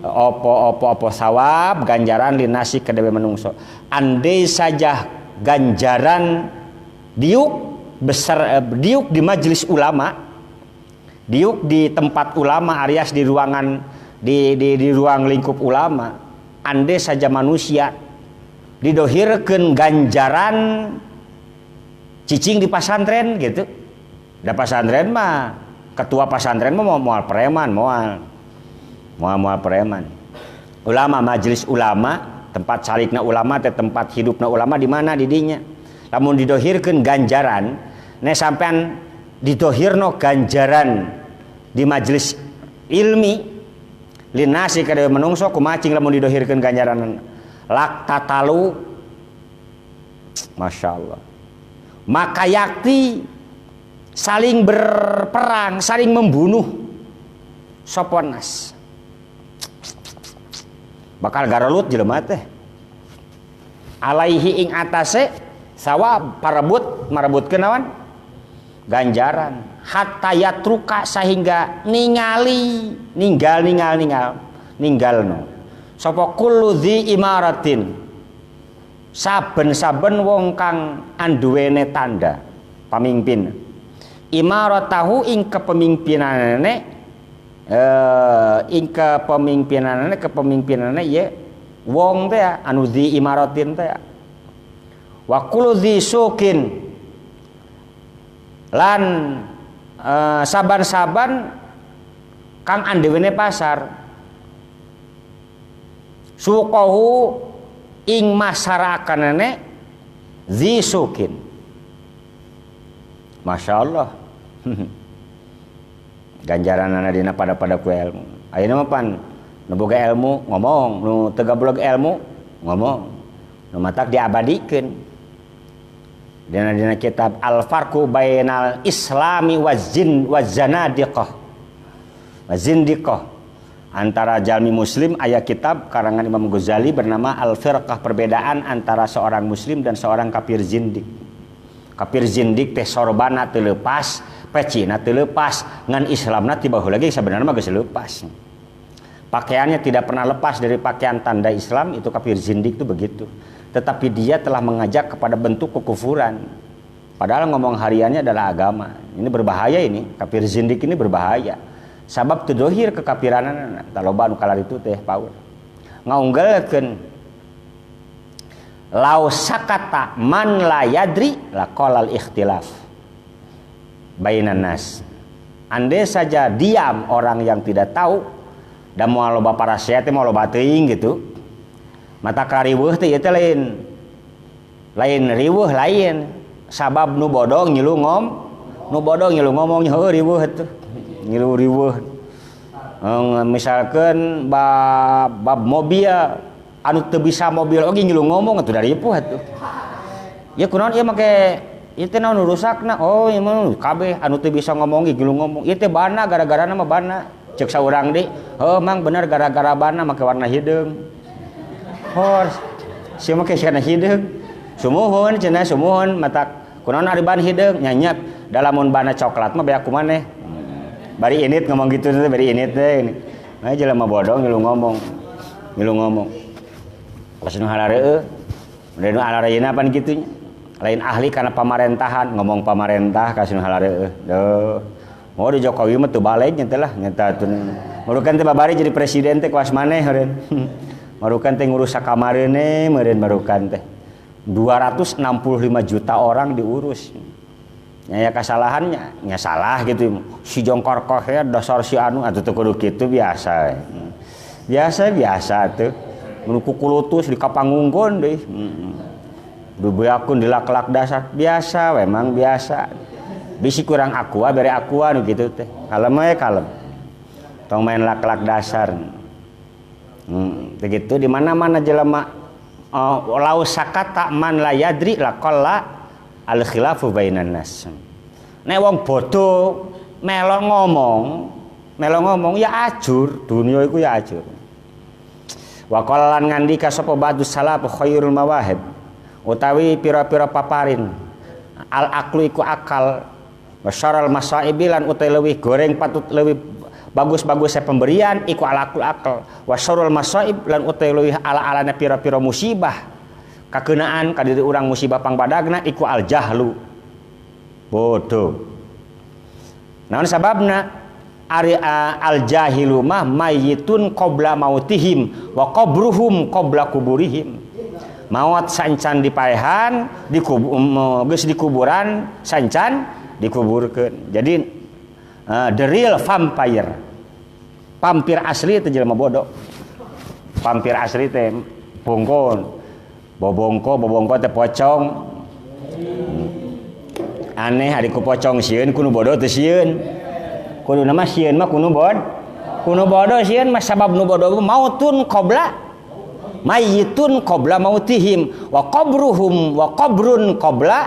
opo sawab ganjaran linasi kedewe menungso andai saja ganjaran diuk besar diuk di majelis ulama diuk di tempat ulama alias di ruangan di ruang lingkup ulama andai saja manusia didohirkeun ganjaran cicing di pasantren gitu da pasantren mah ketua pasantren mah moal preman moal preman ulama majelis ulama tempat salikna ulama teh tempat hidupna ulama di mana didinya lamun didohirkeun ganjaran ne sampean didohirno ganjaran di majelis ilmi linasi kada menungso kumacing lamun didohirkeun ganjaran laktatalu, Masya Allah, maka yakti saling berperang, saling membunuh soponas bakal garelut jelema teh alaihi ing atase sawab parebut marebutkeun naon ganjaran hatta yatruka sehingga ninggalno sapa kullu dzi imaratin saben-saben wong kang anduwene tanda pamimpin imaratahu ing kepemimpinanane ye wong teh anu dzi imaratin teh wa kullu dzi sukin lan saban-saban kang andewene pasar suqahu ing masarakanane dzi sukin. Masya Allah. Ganjaran dina pada ku ilmu ayeuna mah pan nu boga ilmu ngomong, nu teu gablog ilmu ngomong, nu matak diabadikeun dina kitab Al-Farqu Bainal Islami waz-Zanadiqah antara jalmi muslim aya kitab karangan Imam Ghazali bernama Al-Firqah, perbedaan antara seorang muslim dan seorang kafir zindik. Kafir zindik teh sorbana teu leupas, pecina teu leupas, ngan Islamna ti baheula lagi sebenarnya mah geus leupas. Pakaiannya tidak pernah lepas dari pakaian tanda Islam, itu kafir zindik itu begitu. Tetapi dia telah mengajak kepada bentuk kekufuran. Padahal ngomong hariannya adalah agama. Ini berbahaya ini, kafir zindik ini berbahaya. Sabab teu dohir kekafiranana, taloba nu kalar itu teh paur. Ngaunggelkeun lau sakata man la yadri laqalal ikhtilaf bainan nas. Andai saja diam orang yang tidak tahu dan moal loba parasehat teh moal loba teuing gitu. Mata kariweuh teh ieu teh lain riweuh lain. Sabab nu bodong ngilu ngomong heuh riweuh teh. Ngilu riweuh. Misalkan bab mobil anu teu bisa mobil oge ngilu ngomong atuh dari ripuh atuh. Ya kunaon ieu make ieu teh naon rusakna? Oh, ieu mah kabeh anu teu bisa ngomong ge ngilu ngomong. Ieu teh bana gara-garana mah bana. Cek saurang deui, heuh mang bener gara-gara bana make warna hideung. Hor, sia make warna hideung. Sumuhun cenah sumuhun matak kunaon ari ban hideung nyanyep dalamun bana coklat mah beak kumaneh. Bari init ngomong gitu teh bari init teh. Nah jelema bodoh ngilu ngomong. Pas nu halareueuh, mun nu halareuyeuna pan kitunya. Lain ahli kana pamarentahan, ngomong pamarentah ka nu halareueuh. Duh. Mau di Jokowi mah teu balik nya teh lah, nyata tun. Marukan teh babari jadi presiden teh kuas maneh meureun. Marukan teh ngurus sakamareune meureun marukan teh. 265 juta orang diurus. Ya kesalahannya, nya salah gitu. Si jongkorkoh ya dasar si anu atuh teu kudu kitu biasa. Biasa tuh. Mun kukulutus di kapanggungkeun deui. Dubeakeun dilak-lak dasar biasa we emang biasa. Bisi kurang aqua bere aqua nu kitu teh. Kalem we kalem. Tong main lak-lak dasar. Begitu di mana-mana jelema lau sakata man la yadri laqalla al khilafu bainan nas. Nek wong bodoh melo ngomong ya ajur, dunia iku ya ajur. Wa qalan ngandika sapa ba'du salaf khairul mawahib utawi pira-pira paparin al aqlu iku akal wa syarrul masaibi lan utawi leuwih goreng patut leuwih bagus-bagus pemberian iku al aqlu akal wa syarrul masaib lan utawi leuwih ala-alana pira-pira musibah kakeunaan ka diri urang musibah pangbadagna iku al jahlu bodoh. Naon sababna? Ari al jahilu mah mayyitun qabla mautihim wa qabruhum qabla kuburihim. Maut sancan dipaehan geus dikuburan sancan dikuburkeun. Jadi the real vampire. Vampir asli teh jelema bodoh. Vampir asli teh bongkon. Bobongko teh pocong. Aneh ari ku pocong sieun kudu bodoh teh sieun. Kudu nama sieun mah kudu bodoh sieun mah sabab nu bodoh mautun qabla mayyitun qabla mautihim wa qabrun qabla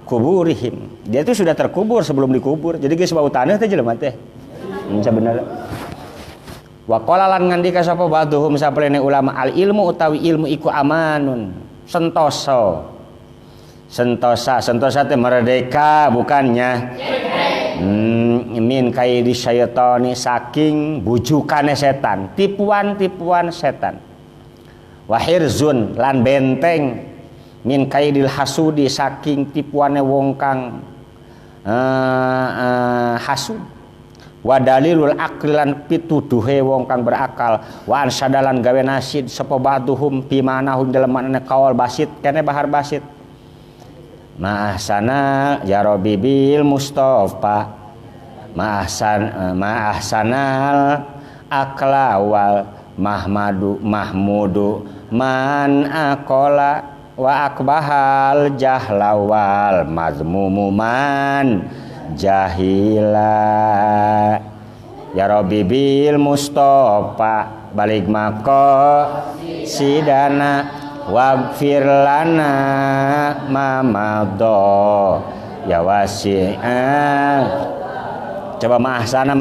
kuburihim. Dia itu sudah terkubur sebelum dikubur. Jadi geus bau taneuh teh jelema teh. Bener. Wa qala lan ngandika sapa ba'dhum sapelene ulama al ilmu utawi ilmu iku amanun. Sentosa teh merdeka bukannya min kaidi syaitani saking bujukane setan, tipuan setan. Wahirzun lan benteng min kaidil hasudi saking tipuane wong kang hasud. Wa dalilul aqli lan pituduhe wong kang berakal. Wa ansadalan gawe nasid sapa ba'dhum fi manahum dalem makna kaul basit kene bahar basit. Ma'ahsana ya rabbi bil mustafa ma'ahsanal akla wal mahmudu man aqala wa akbahal jahla wal mazmumu man jahila. Ya rabbi bil mustafa balik mako sidana waghfir lana ma madha ya wasi'a. Coba mahsanal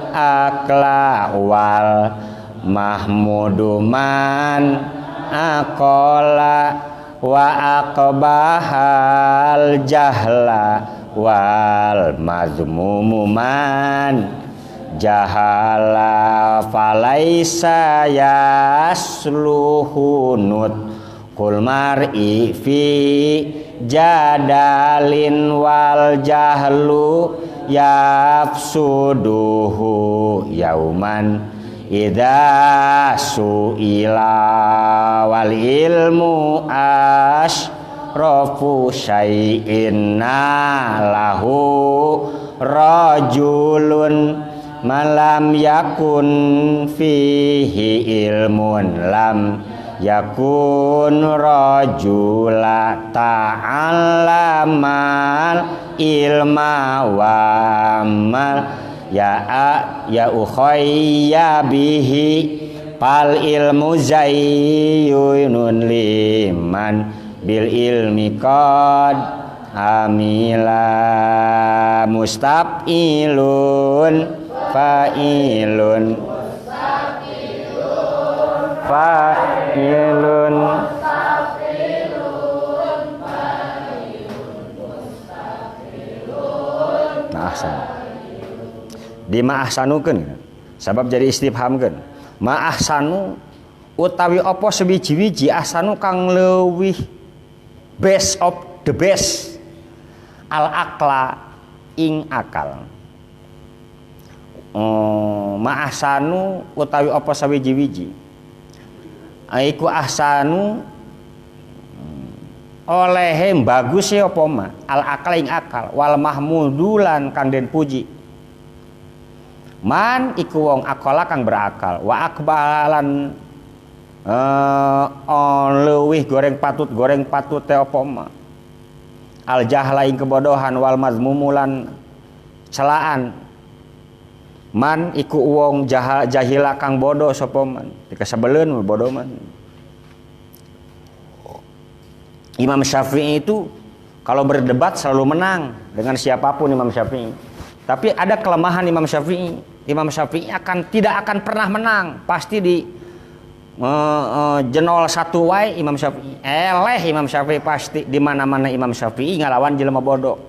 akla wal mahmudu man aqala wa aqbahal jahla wal mazmumu man jahala falaisa yasluhunut kul mar'i fi jadalin wal jahlu yafsuduhu yauman idza su'ila wal ilmu asrafu syai'in lahu rajulun malam yakun fihi ilmun lam yakun rajula ta'allamal ilma wa amal ya ukhayya bihi pal ilmu zayyunun liman bil ilmi qad amila mustaqilun fa'ilun di ma'ahsanukeun sabab jadi istifhamkeun ma'ahsanu utawi apa sewiji-wiji ahsanu kang leuwih best of the best al akla ing akal. Ma'ahsanu utawi apa sawiji-wiji iku ahsanu olehe bagus ya apa ma al akal ing akal wal mahmudulan kang den puji man iku wong akola kang berakal wa akbalan leuwih goreng patut teh apa ma al jahla ing kebodohan wal mazmumulan celaan man iku wong jahila kang bodoh sapa man dikasabeleun bodoh man. Imam Syafi'i itu kalau berdebat selalu menang dengan siapapun Imam Syafi'i. Tapi ada kelemahan Imam Syafi'i. Imam Syafi'i tidak akan pernah menang, pasti di jenol satu wae Imam Syafi'i. Imam Syafi'i pasti di mana-mana Imam Syafi'i ngalawan jelema bodoh.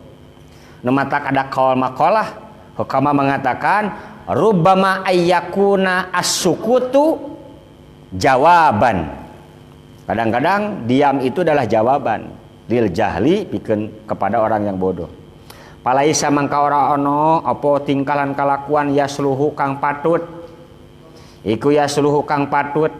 Nu matak ada qaul maqalah hukama mengatakan rubbama ayyakuna as-sukutu jawaban. Kadang-kadang diam itu adalah jawaban lil jahli pikeun kepada orang yang bodoh. Palaisa mangka ora ono apa tingkalan kalakuan yasluhu kang patut. Iku yasluhu kang patut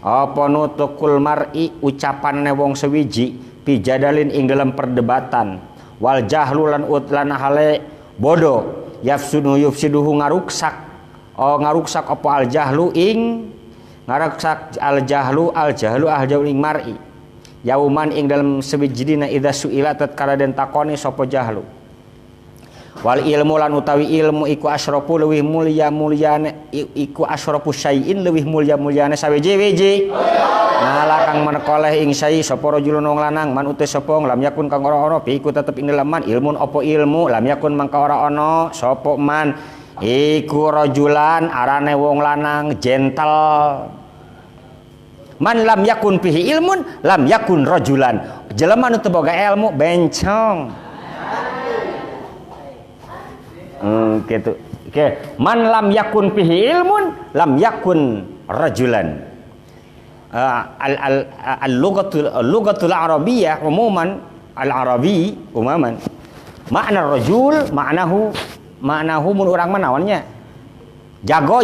apa nutukul mar'i ucapanne wong sewiji pijadalin ing dalam perdebatan wal jahlu lan utlan hale bodoh yufsiduhu ngaruksak apa al jahlu ing ngaraksak al jahlu ing mar'i yauman ing dalam sewijidina idza suila tatkala den takoni sapa jahlu Wal ilmu lan utawi ilmu iku asyrafu leuwih mulyane iku asyrafu syai'in leuwih mulyane saweje-weje. Nala kang menekoleh ing syai sapa rajulun wong lanang man utus sapa lam yakun kang ora ana fi iku tetep ing dalam man ilmun apa ilmu lam yakun mangka ora ana sapa man iku rajulan arane wong lanang gentle. Man lam yakun fihi ilmun lam yakun rajulan. Jelema nu teu boga ilmu bencong. Gitu. Oke, man lam yakun fihi ilmun lam yakun rajulan. Al-lughatul arabiyyah umuman al-arabi umuman makna rajul maknahu mun urang mah naonnya jago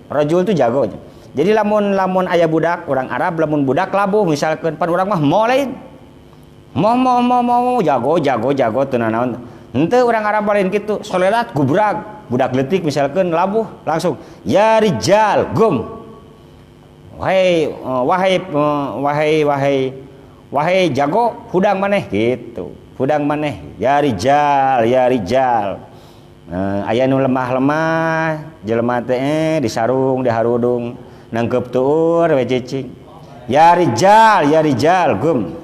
rajul itu jago. Jadi lamun aya budak orang Arab lamun budak labuh misalkan pan urang mah mo lain mo jago teu naon henteu urang Arab lain kitu solelat gubrag budak leutik misalkan labuh langsung ya rijal gum wahai jago hudang maneh gitu hudang maneh ya rijal aya nu lemah jelema teh disarung diharudung nangkep tuur we cicing ya rijal gum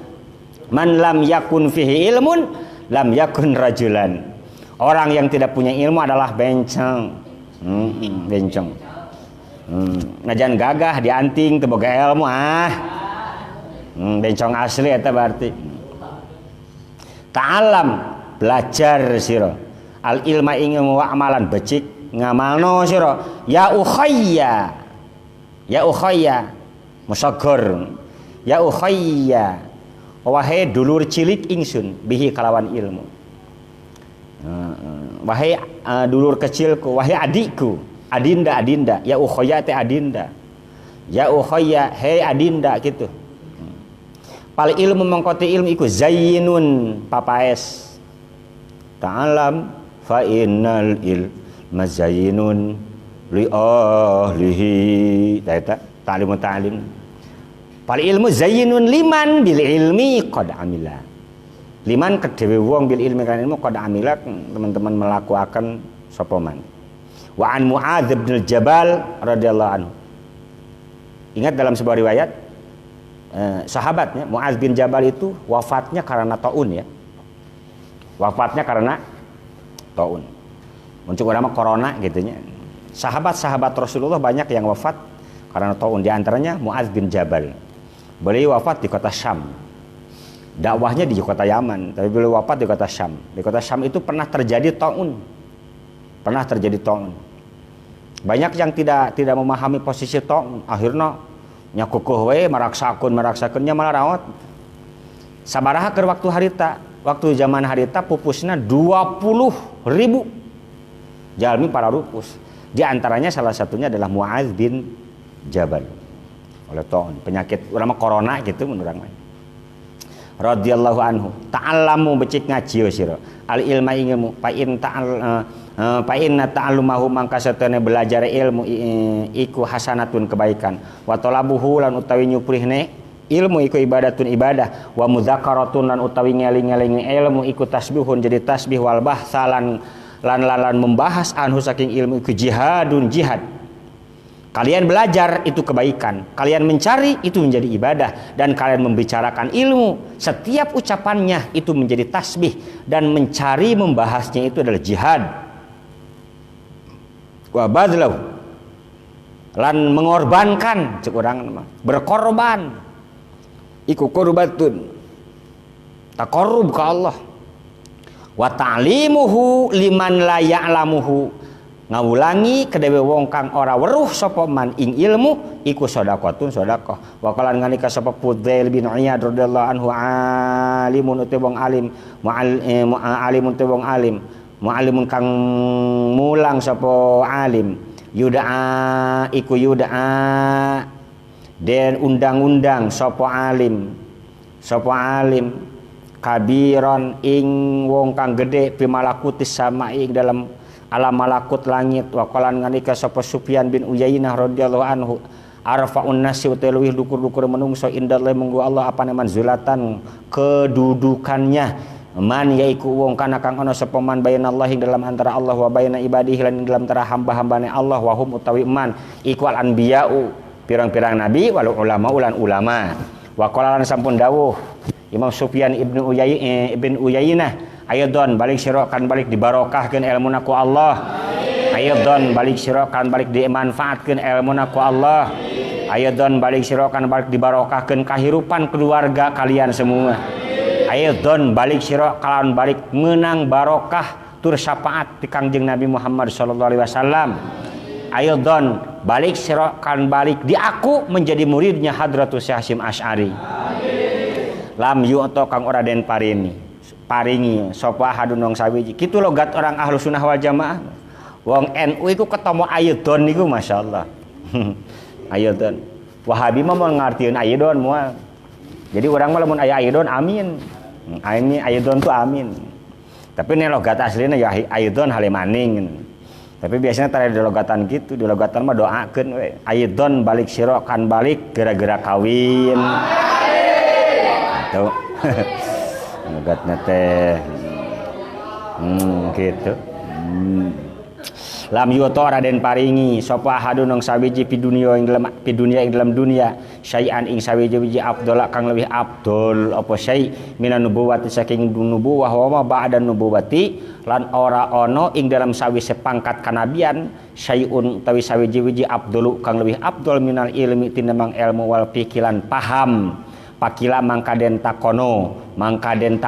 man lam yakun fihi ilmun lam yakun rajulan. Orang yang tidak punya ilmu adalah bencong. Najan gagah dianting teu boga ilmu bencong asli eta berarti. Ta'allam belajar sira al ilma ing ilmu wa amalan becik ngamalno sira ya ukhayya musaghar ya ukhayya wahai dulur cilik ingsun bihi kalawan ilmu wahai dulur kecilku wahai adikku adinda ya ukhayya teh adinda ya ukhayya hei adinda gitu. Pal ilmu mengkoti ilmu iku zayyinun papaes ta'alam fa innal ilma zayyinun li ahlihi ta'limu ta'lim. Pal ilmu zayyinun liman bil ilmi qad amila. Liman kedewe wong bil ilmi kan ilmu qad amila teman-teman melakukan sapa man. Wa an Muadz bin Jabal radhiyallahu anhu. Ingat dalam sebuah riwayat sahabatnya Muadz bin Jabal itu wafatnya karena taun ya. Wafatnya karena taun. Muncul nama corona gitunya. Sahabat-sahabat Rasulullah banyak yang wafat karena taun, di antaranya Muadz bin Jabal. Beliau wafat di kota Syam. Dakwahnya di kota Yaman, tapi beliau wafat di kota Syam. Di kota Syam itu pernah terjadi taun. Banyak yang tidak memahami posisi taun, akhirnya nyakukuh we maraksakeunnya malah raot. Sabaraha keur waktu zaman harita pupusna 20.000 jalmi para rupus. Di antaranya salah satunya adalah Muadz bin Jabal. Oleh taun, penyakit ulama corona gitu menurut orang. Radhiyallahu anhu. Ta'allamu becik ngaji sira. Al ilma ilmu fa inna ta'allumahu mangka satene belajar ilmu iku hasanatun kebaikan. Wa talabuhu lan utawi nyuprihne ilmu iku ibadatun ibadah. Wa mudzakaratun lan utawi ngeling-eling ilmu iku tasbihun jadi tasbih wal bahsalan lan membahas anhu saking ilmu iku jihadun jihad. Kalian belajar itu kebaikan, kalian mencari itu menjadi ibadah, dan kalian membicarakan ilmu setiap ucapannya itu menjadi tasbih, dan mencari membahasnya itu adalah jihad. Wa badlau lan mengorbankan cek urang berkorban iku qurbatun taqarrub ka Allah. Wa ta'limuhu liman la ya'lamuhu ngawulangi kedewe wong kang ora weruh sapa man ing ilmu iku sedekahun sedekah. Wa qalan nganika sapa Fudail bin Iyad radhiyallahu anhu alimun uti wong alim alimun uti wong alim muallimun kang mulang sapa alim yudaa iku yudaa den undang-undang sapa alim kabiron ing wong kang gede pimalakutis sama ing dalam alam malakut langit. Wa qalan nganika sapa Sufyan bin Uyainah radhiyallahu anhu arfa'un nasi utawi dukur-dukur menungso indallahi munggu Allah apa manzulatan kedudukannya Man yaiku wong kana kang ana sapa man bainallahi dalam antara Allah wa baina ibadihi lan dalam antara hamba-hambane Allah wa hum utawi man iku al anbiya'u pirang-pirang nabi wal ulama ulan ulama. Wa qala lan sampun dawuh Imam Sufyan ibn Uyainah ayadon balik sira kan balik dibarokahkeun ilmuna ku Allah. Ayadon balik sira kan balik dimanfaatkeun ilmuna ku Allah. Ayadon balik sira kan balik dibarokahkeun kahirupan keluarga kalian semua. Ayadon balik sira kalawan balik menang barokah tur syafaat di Kangjeng Nabi Muhammad sallallahu alaihi wasallam. Ayadon balik sira kan balik di aku menjadi muridnya Hadratus Syekh Hasyim Asy'ari. Lam yu'ta kang ora den paringi sapa hadun wong sawiji. Kitu logat orang Ahlus Sunnah wal Jamaah. Wong NU iku ketemu ayadon niku masyaallah. Ayadon. Wahabi mah mau ngartieun ayadon moal. Jadi orang mah lamun aya ayadon amin. Ini ayadon tuh amin. Tapi ini logat aslinya ya ayadon halimaning. Tapi biasanya tara di logatan gitu, di logatan mah doakeun we. Ayadon balik sira kan balik gara-gara kawin. Tuh. Logatnya teh. Gitu. Lam yuto raden paringi sapa hadun nang sawiji pi dunya ing dalam dunia syai'an ing sawiji afdal kang lebih afdol apa syai' minan nubuwati saking nubuwah wa ma ba'da nubuwati lan ora ana ing dalam sawise pangkat kanabian syai'un tawi sawiji afdol kang lebih afdol minal ilmi tinembang ilmu wal pikilan paham pakila mangka den takono mangka den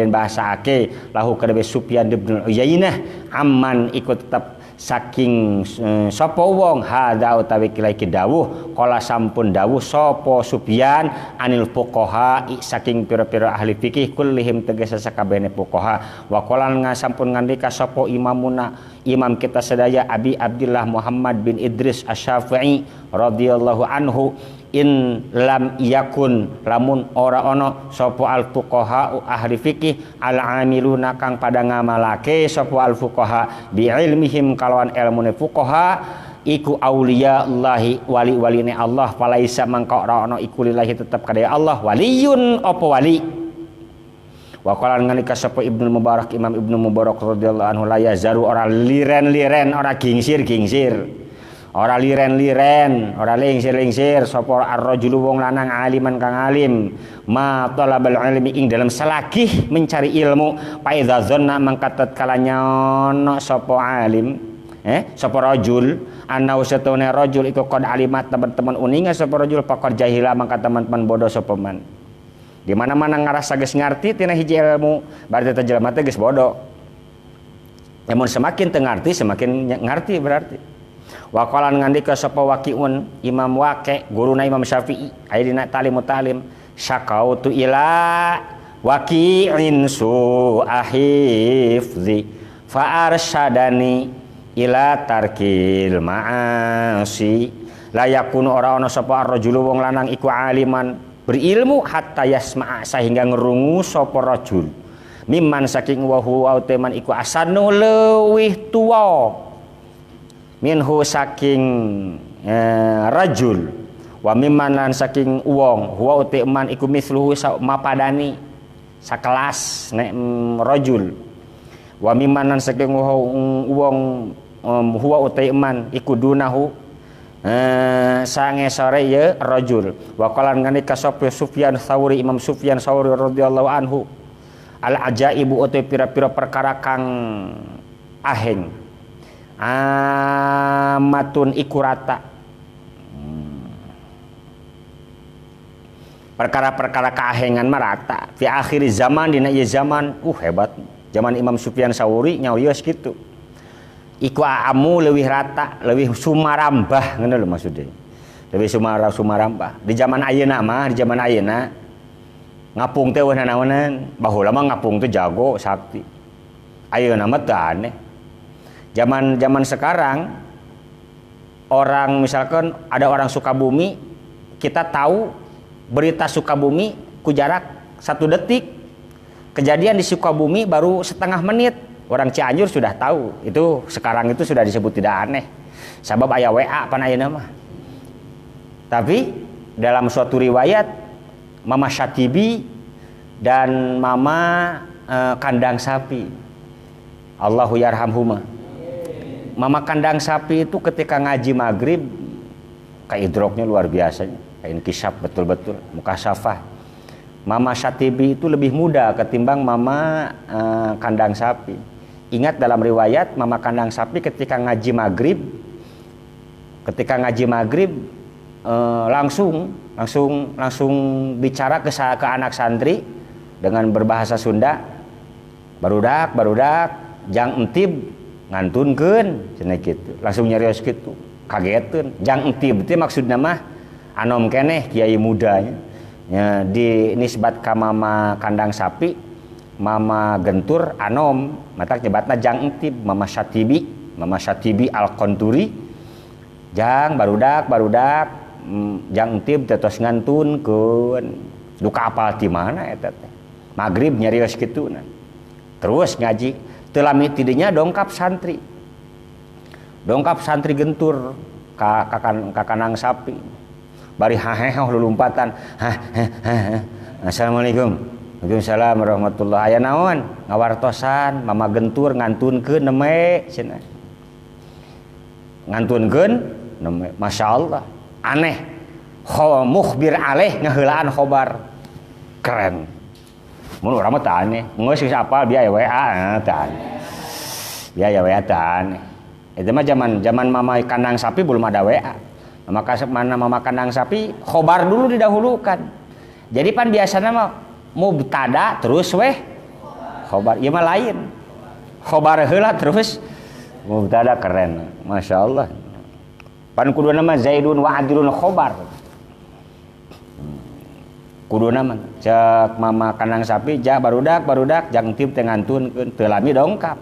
bahasaake lahu kadebe Sufyan bin Uyainah amman ikut tetap saking sapa wong hadza utawi kilaiki dawuh kala sampun dawuh sapa Sufyan anil fuqaha saking pira-pira ahli fikih kullihim tegese sakabehane fuqaha wa qala sampun ngandika sapa imam kita sedaya Abi Abdullah Muhammad bin Idris Asy-Syafi'i radhiyallahu anhu in lam yakun lamun ora ana sapa al fuqaha ahli fikih al amiluna kang pada ngamalake sapa al fuqaha bi ilmihim kalawan ilmune fuqaha iku auliya Allahi wali-waline Allah falaisa mangka ora ana iku lillahi tetep kadaya Allah waliyun apa wali. Wa qala ngalika sapa Ibnu Mubarak Imam Ibnu Mubarak radhiyallahu anhu la yazaru ora liren-liren ora gingsir-gingsir ora liren-liren ora lingsir-lingsir sapa ar-rajulu wong lanang aliman kang alim ma talabal ilmi ing dalam salakih mencari ilmu fa idza zanna mangka tatkala nyono sapa alim sapa rajul ana usatune rajul iku qad alimat teman-teman uninga sapa rajul faqad jahila mangka teman-teman bodoh sapa man. Di mana-mana ngarasa geus ngarti tina hiji ilmu berarti teh jelema teh geus bodoh. Namun semakin teu ngarti semakin ngarti berarti. Wa qala ngandika sapa Waqi'un Imam Waqi' guruna Imam Syafi'i aya dina Talimut Talim syakautu ila Waqi'in su ahifzi fa arsyadani ila tarkil ma'asi la yakunu ora ana sapa ar-rajulu wong lanang iku aliman berilmu hatta yasma'a sehingga ngerungu sapa rajul mimman saking wa huwa teman iku asanu leuwih tuwa minhu saking rajul wa mimman lan saking wong huwa teman iku misluhu mapadani sakelas nek rajul wa mimman lan saking wong huwa teman iku dunahu sange sore ya rajul wa qala nganika sapa Sufyan Tsauri Imam Sufyan Tsauri radhiyallahu anhu al ajaibu uti pira-pira perkara kang aheng amatun ikurata perkara-perkara keahengan marata fi akhir zaman dina ieu zaman hebat zaman Imam Sufyan Tsauri nyawios kitu iku amu leuwih rata, leuwih sumarambah ngono lho maksudnya. Leuwih sumarambah. Di zaman ayeuna ngapung teh weh nanaonan, baheula mah ngapung teh jago sakti. Ayeuna mah teu aneh. Zaman sekarang orang misalkan ada orang Sukabumi, kita tahu berita Sukabumi ku jarak 1 detik. Kejadian di Sukabumi baru setengah menit. Orang Cianjur sudah tahu, itu sekarang itu sudah disebut tidak aneh. Sabab aya WA pan ayeuna mah. Tapi dalam suatu riwayat Mama Syatibi dan mama kandang sapi. Allahu yarhamhuma. Mama kandang sapi itu ketika ngaji maghrib kayak idroknya luar biasanya, kayak inkisaf betul-betul, mukasafah. Mama Syatibi itu lebih muda ketimbang mama kandang sapi. Ingat dalam riwayat mama kandang sapi ketika ngaji maghrib langsung bicara ke anak santri dengan berbahasa Sunda. Barudak jang entib ngantunkeun cenah kitu. Langsung nyarios kitu. Kageteun. Jang entib teh maksudna mah anom keneh kiai mudanya. Ya, di nisbat ka mama kandang sapi, mama gentur anom, matak nyebatna jang entib, mama Syatibi al-Qanturi. Jang barudak jang entib tetos ngantunkeun. Duka apal ti mana eta teh. Magrib nyarios kituna. Terus ngaji, teu lami tidinya dongkap santri gentur ka kanang sapi. Bari haheh lulumpatan. Assalamualaikum. Waalaikumsalam warahmatullahi. Aya naon? Ngawartosan, mama gentur ngantunkeun neme cenah. Ngantunkeun neme, masyaallah. Aneh. Mukhbir aleh ngaheulaan khobar. Keren. Mun urang mah teu aneh. Geus apal biaya WA tah. Biaya WA tah aneh. Itu mah zaman mama kandang sapi belum ada WA. Mama kandang sapi khobar dulu didahulukan. Jadi pan biasanya mah mubtada terus khobar. Ieu mah lain. Khobar heula terus mubtada. Keren. Masyaallah. Pan kuduna mah Zaidun wa Adilun khobar. Kuduna mah cek mama kandang sapi ja barudak jang tip teh ngantunkeun teu lami dongkap.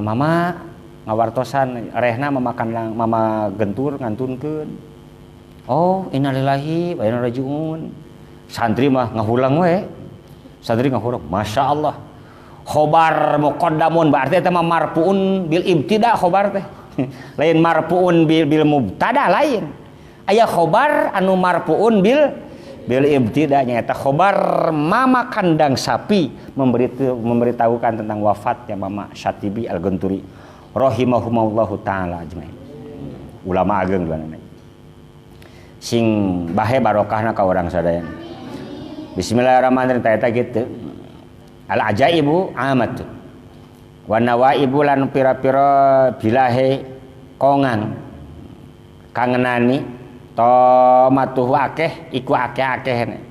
Mama ngawartosan rehna mama gentur ngantunkeun. Oh, innalillahi wa inna rajiun. Santri mah ngahulang we. Masyaallah. Khobar muqaddamun berarti eta mah marfuun bil ibtida khobar teh. Lain marfuun bil mubtada lain. Aya khobar anu marfuun bil ibtida nyaeta khobar mama kandang sapi memberitahukan tentang wafatnya mama Syatibi al-Ghanturi rahimahumullahu taala ajmain. Ulama ageung duana sing bahe barokahna ka urang sadaya. Bismillahirrahmanirrahim eta kitu. Al ajaibu amat. Wa nawaibu lan pira-pira bilahe kongang kangenani tomatuhu akeh iku akeh-akeh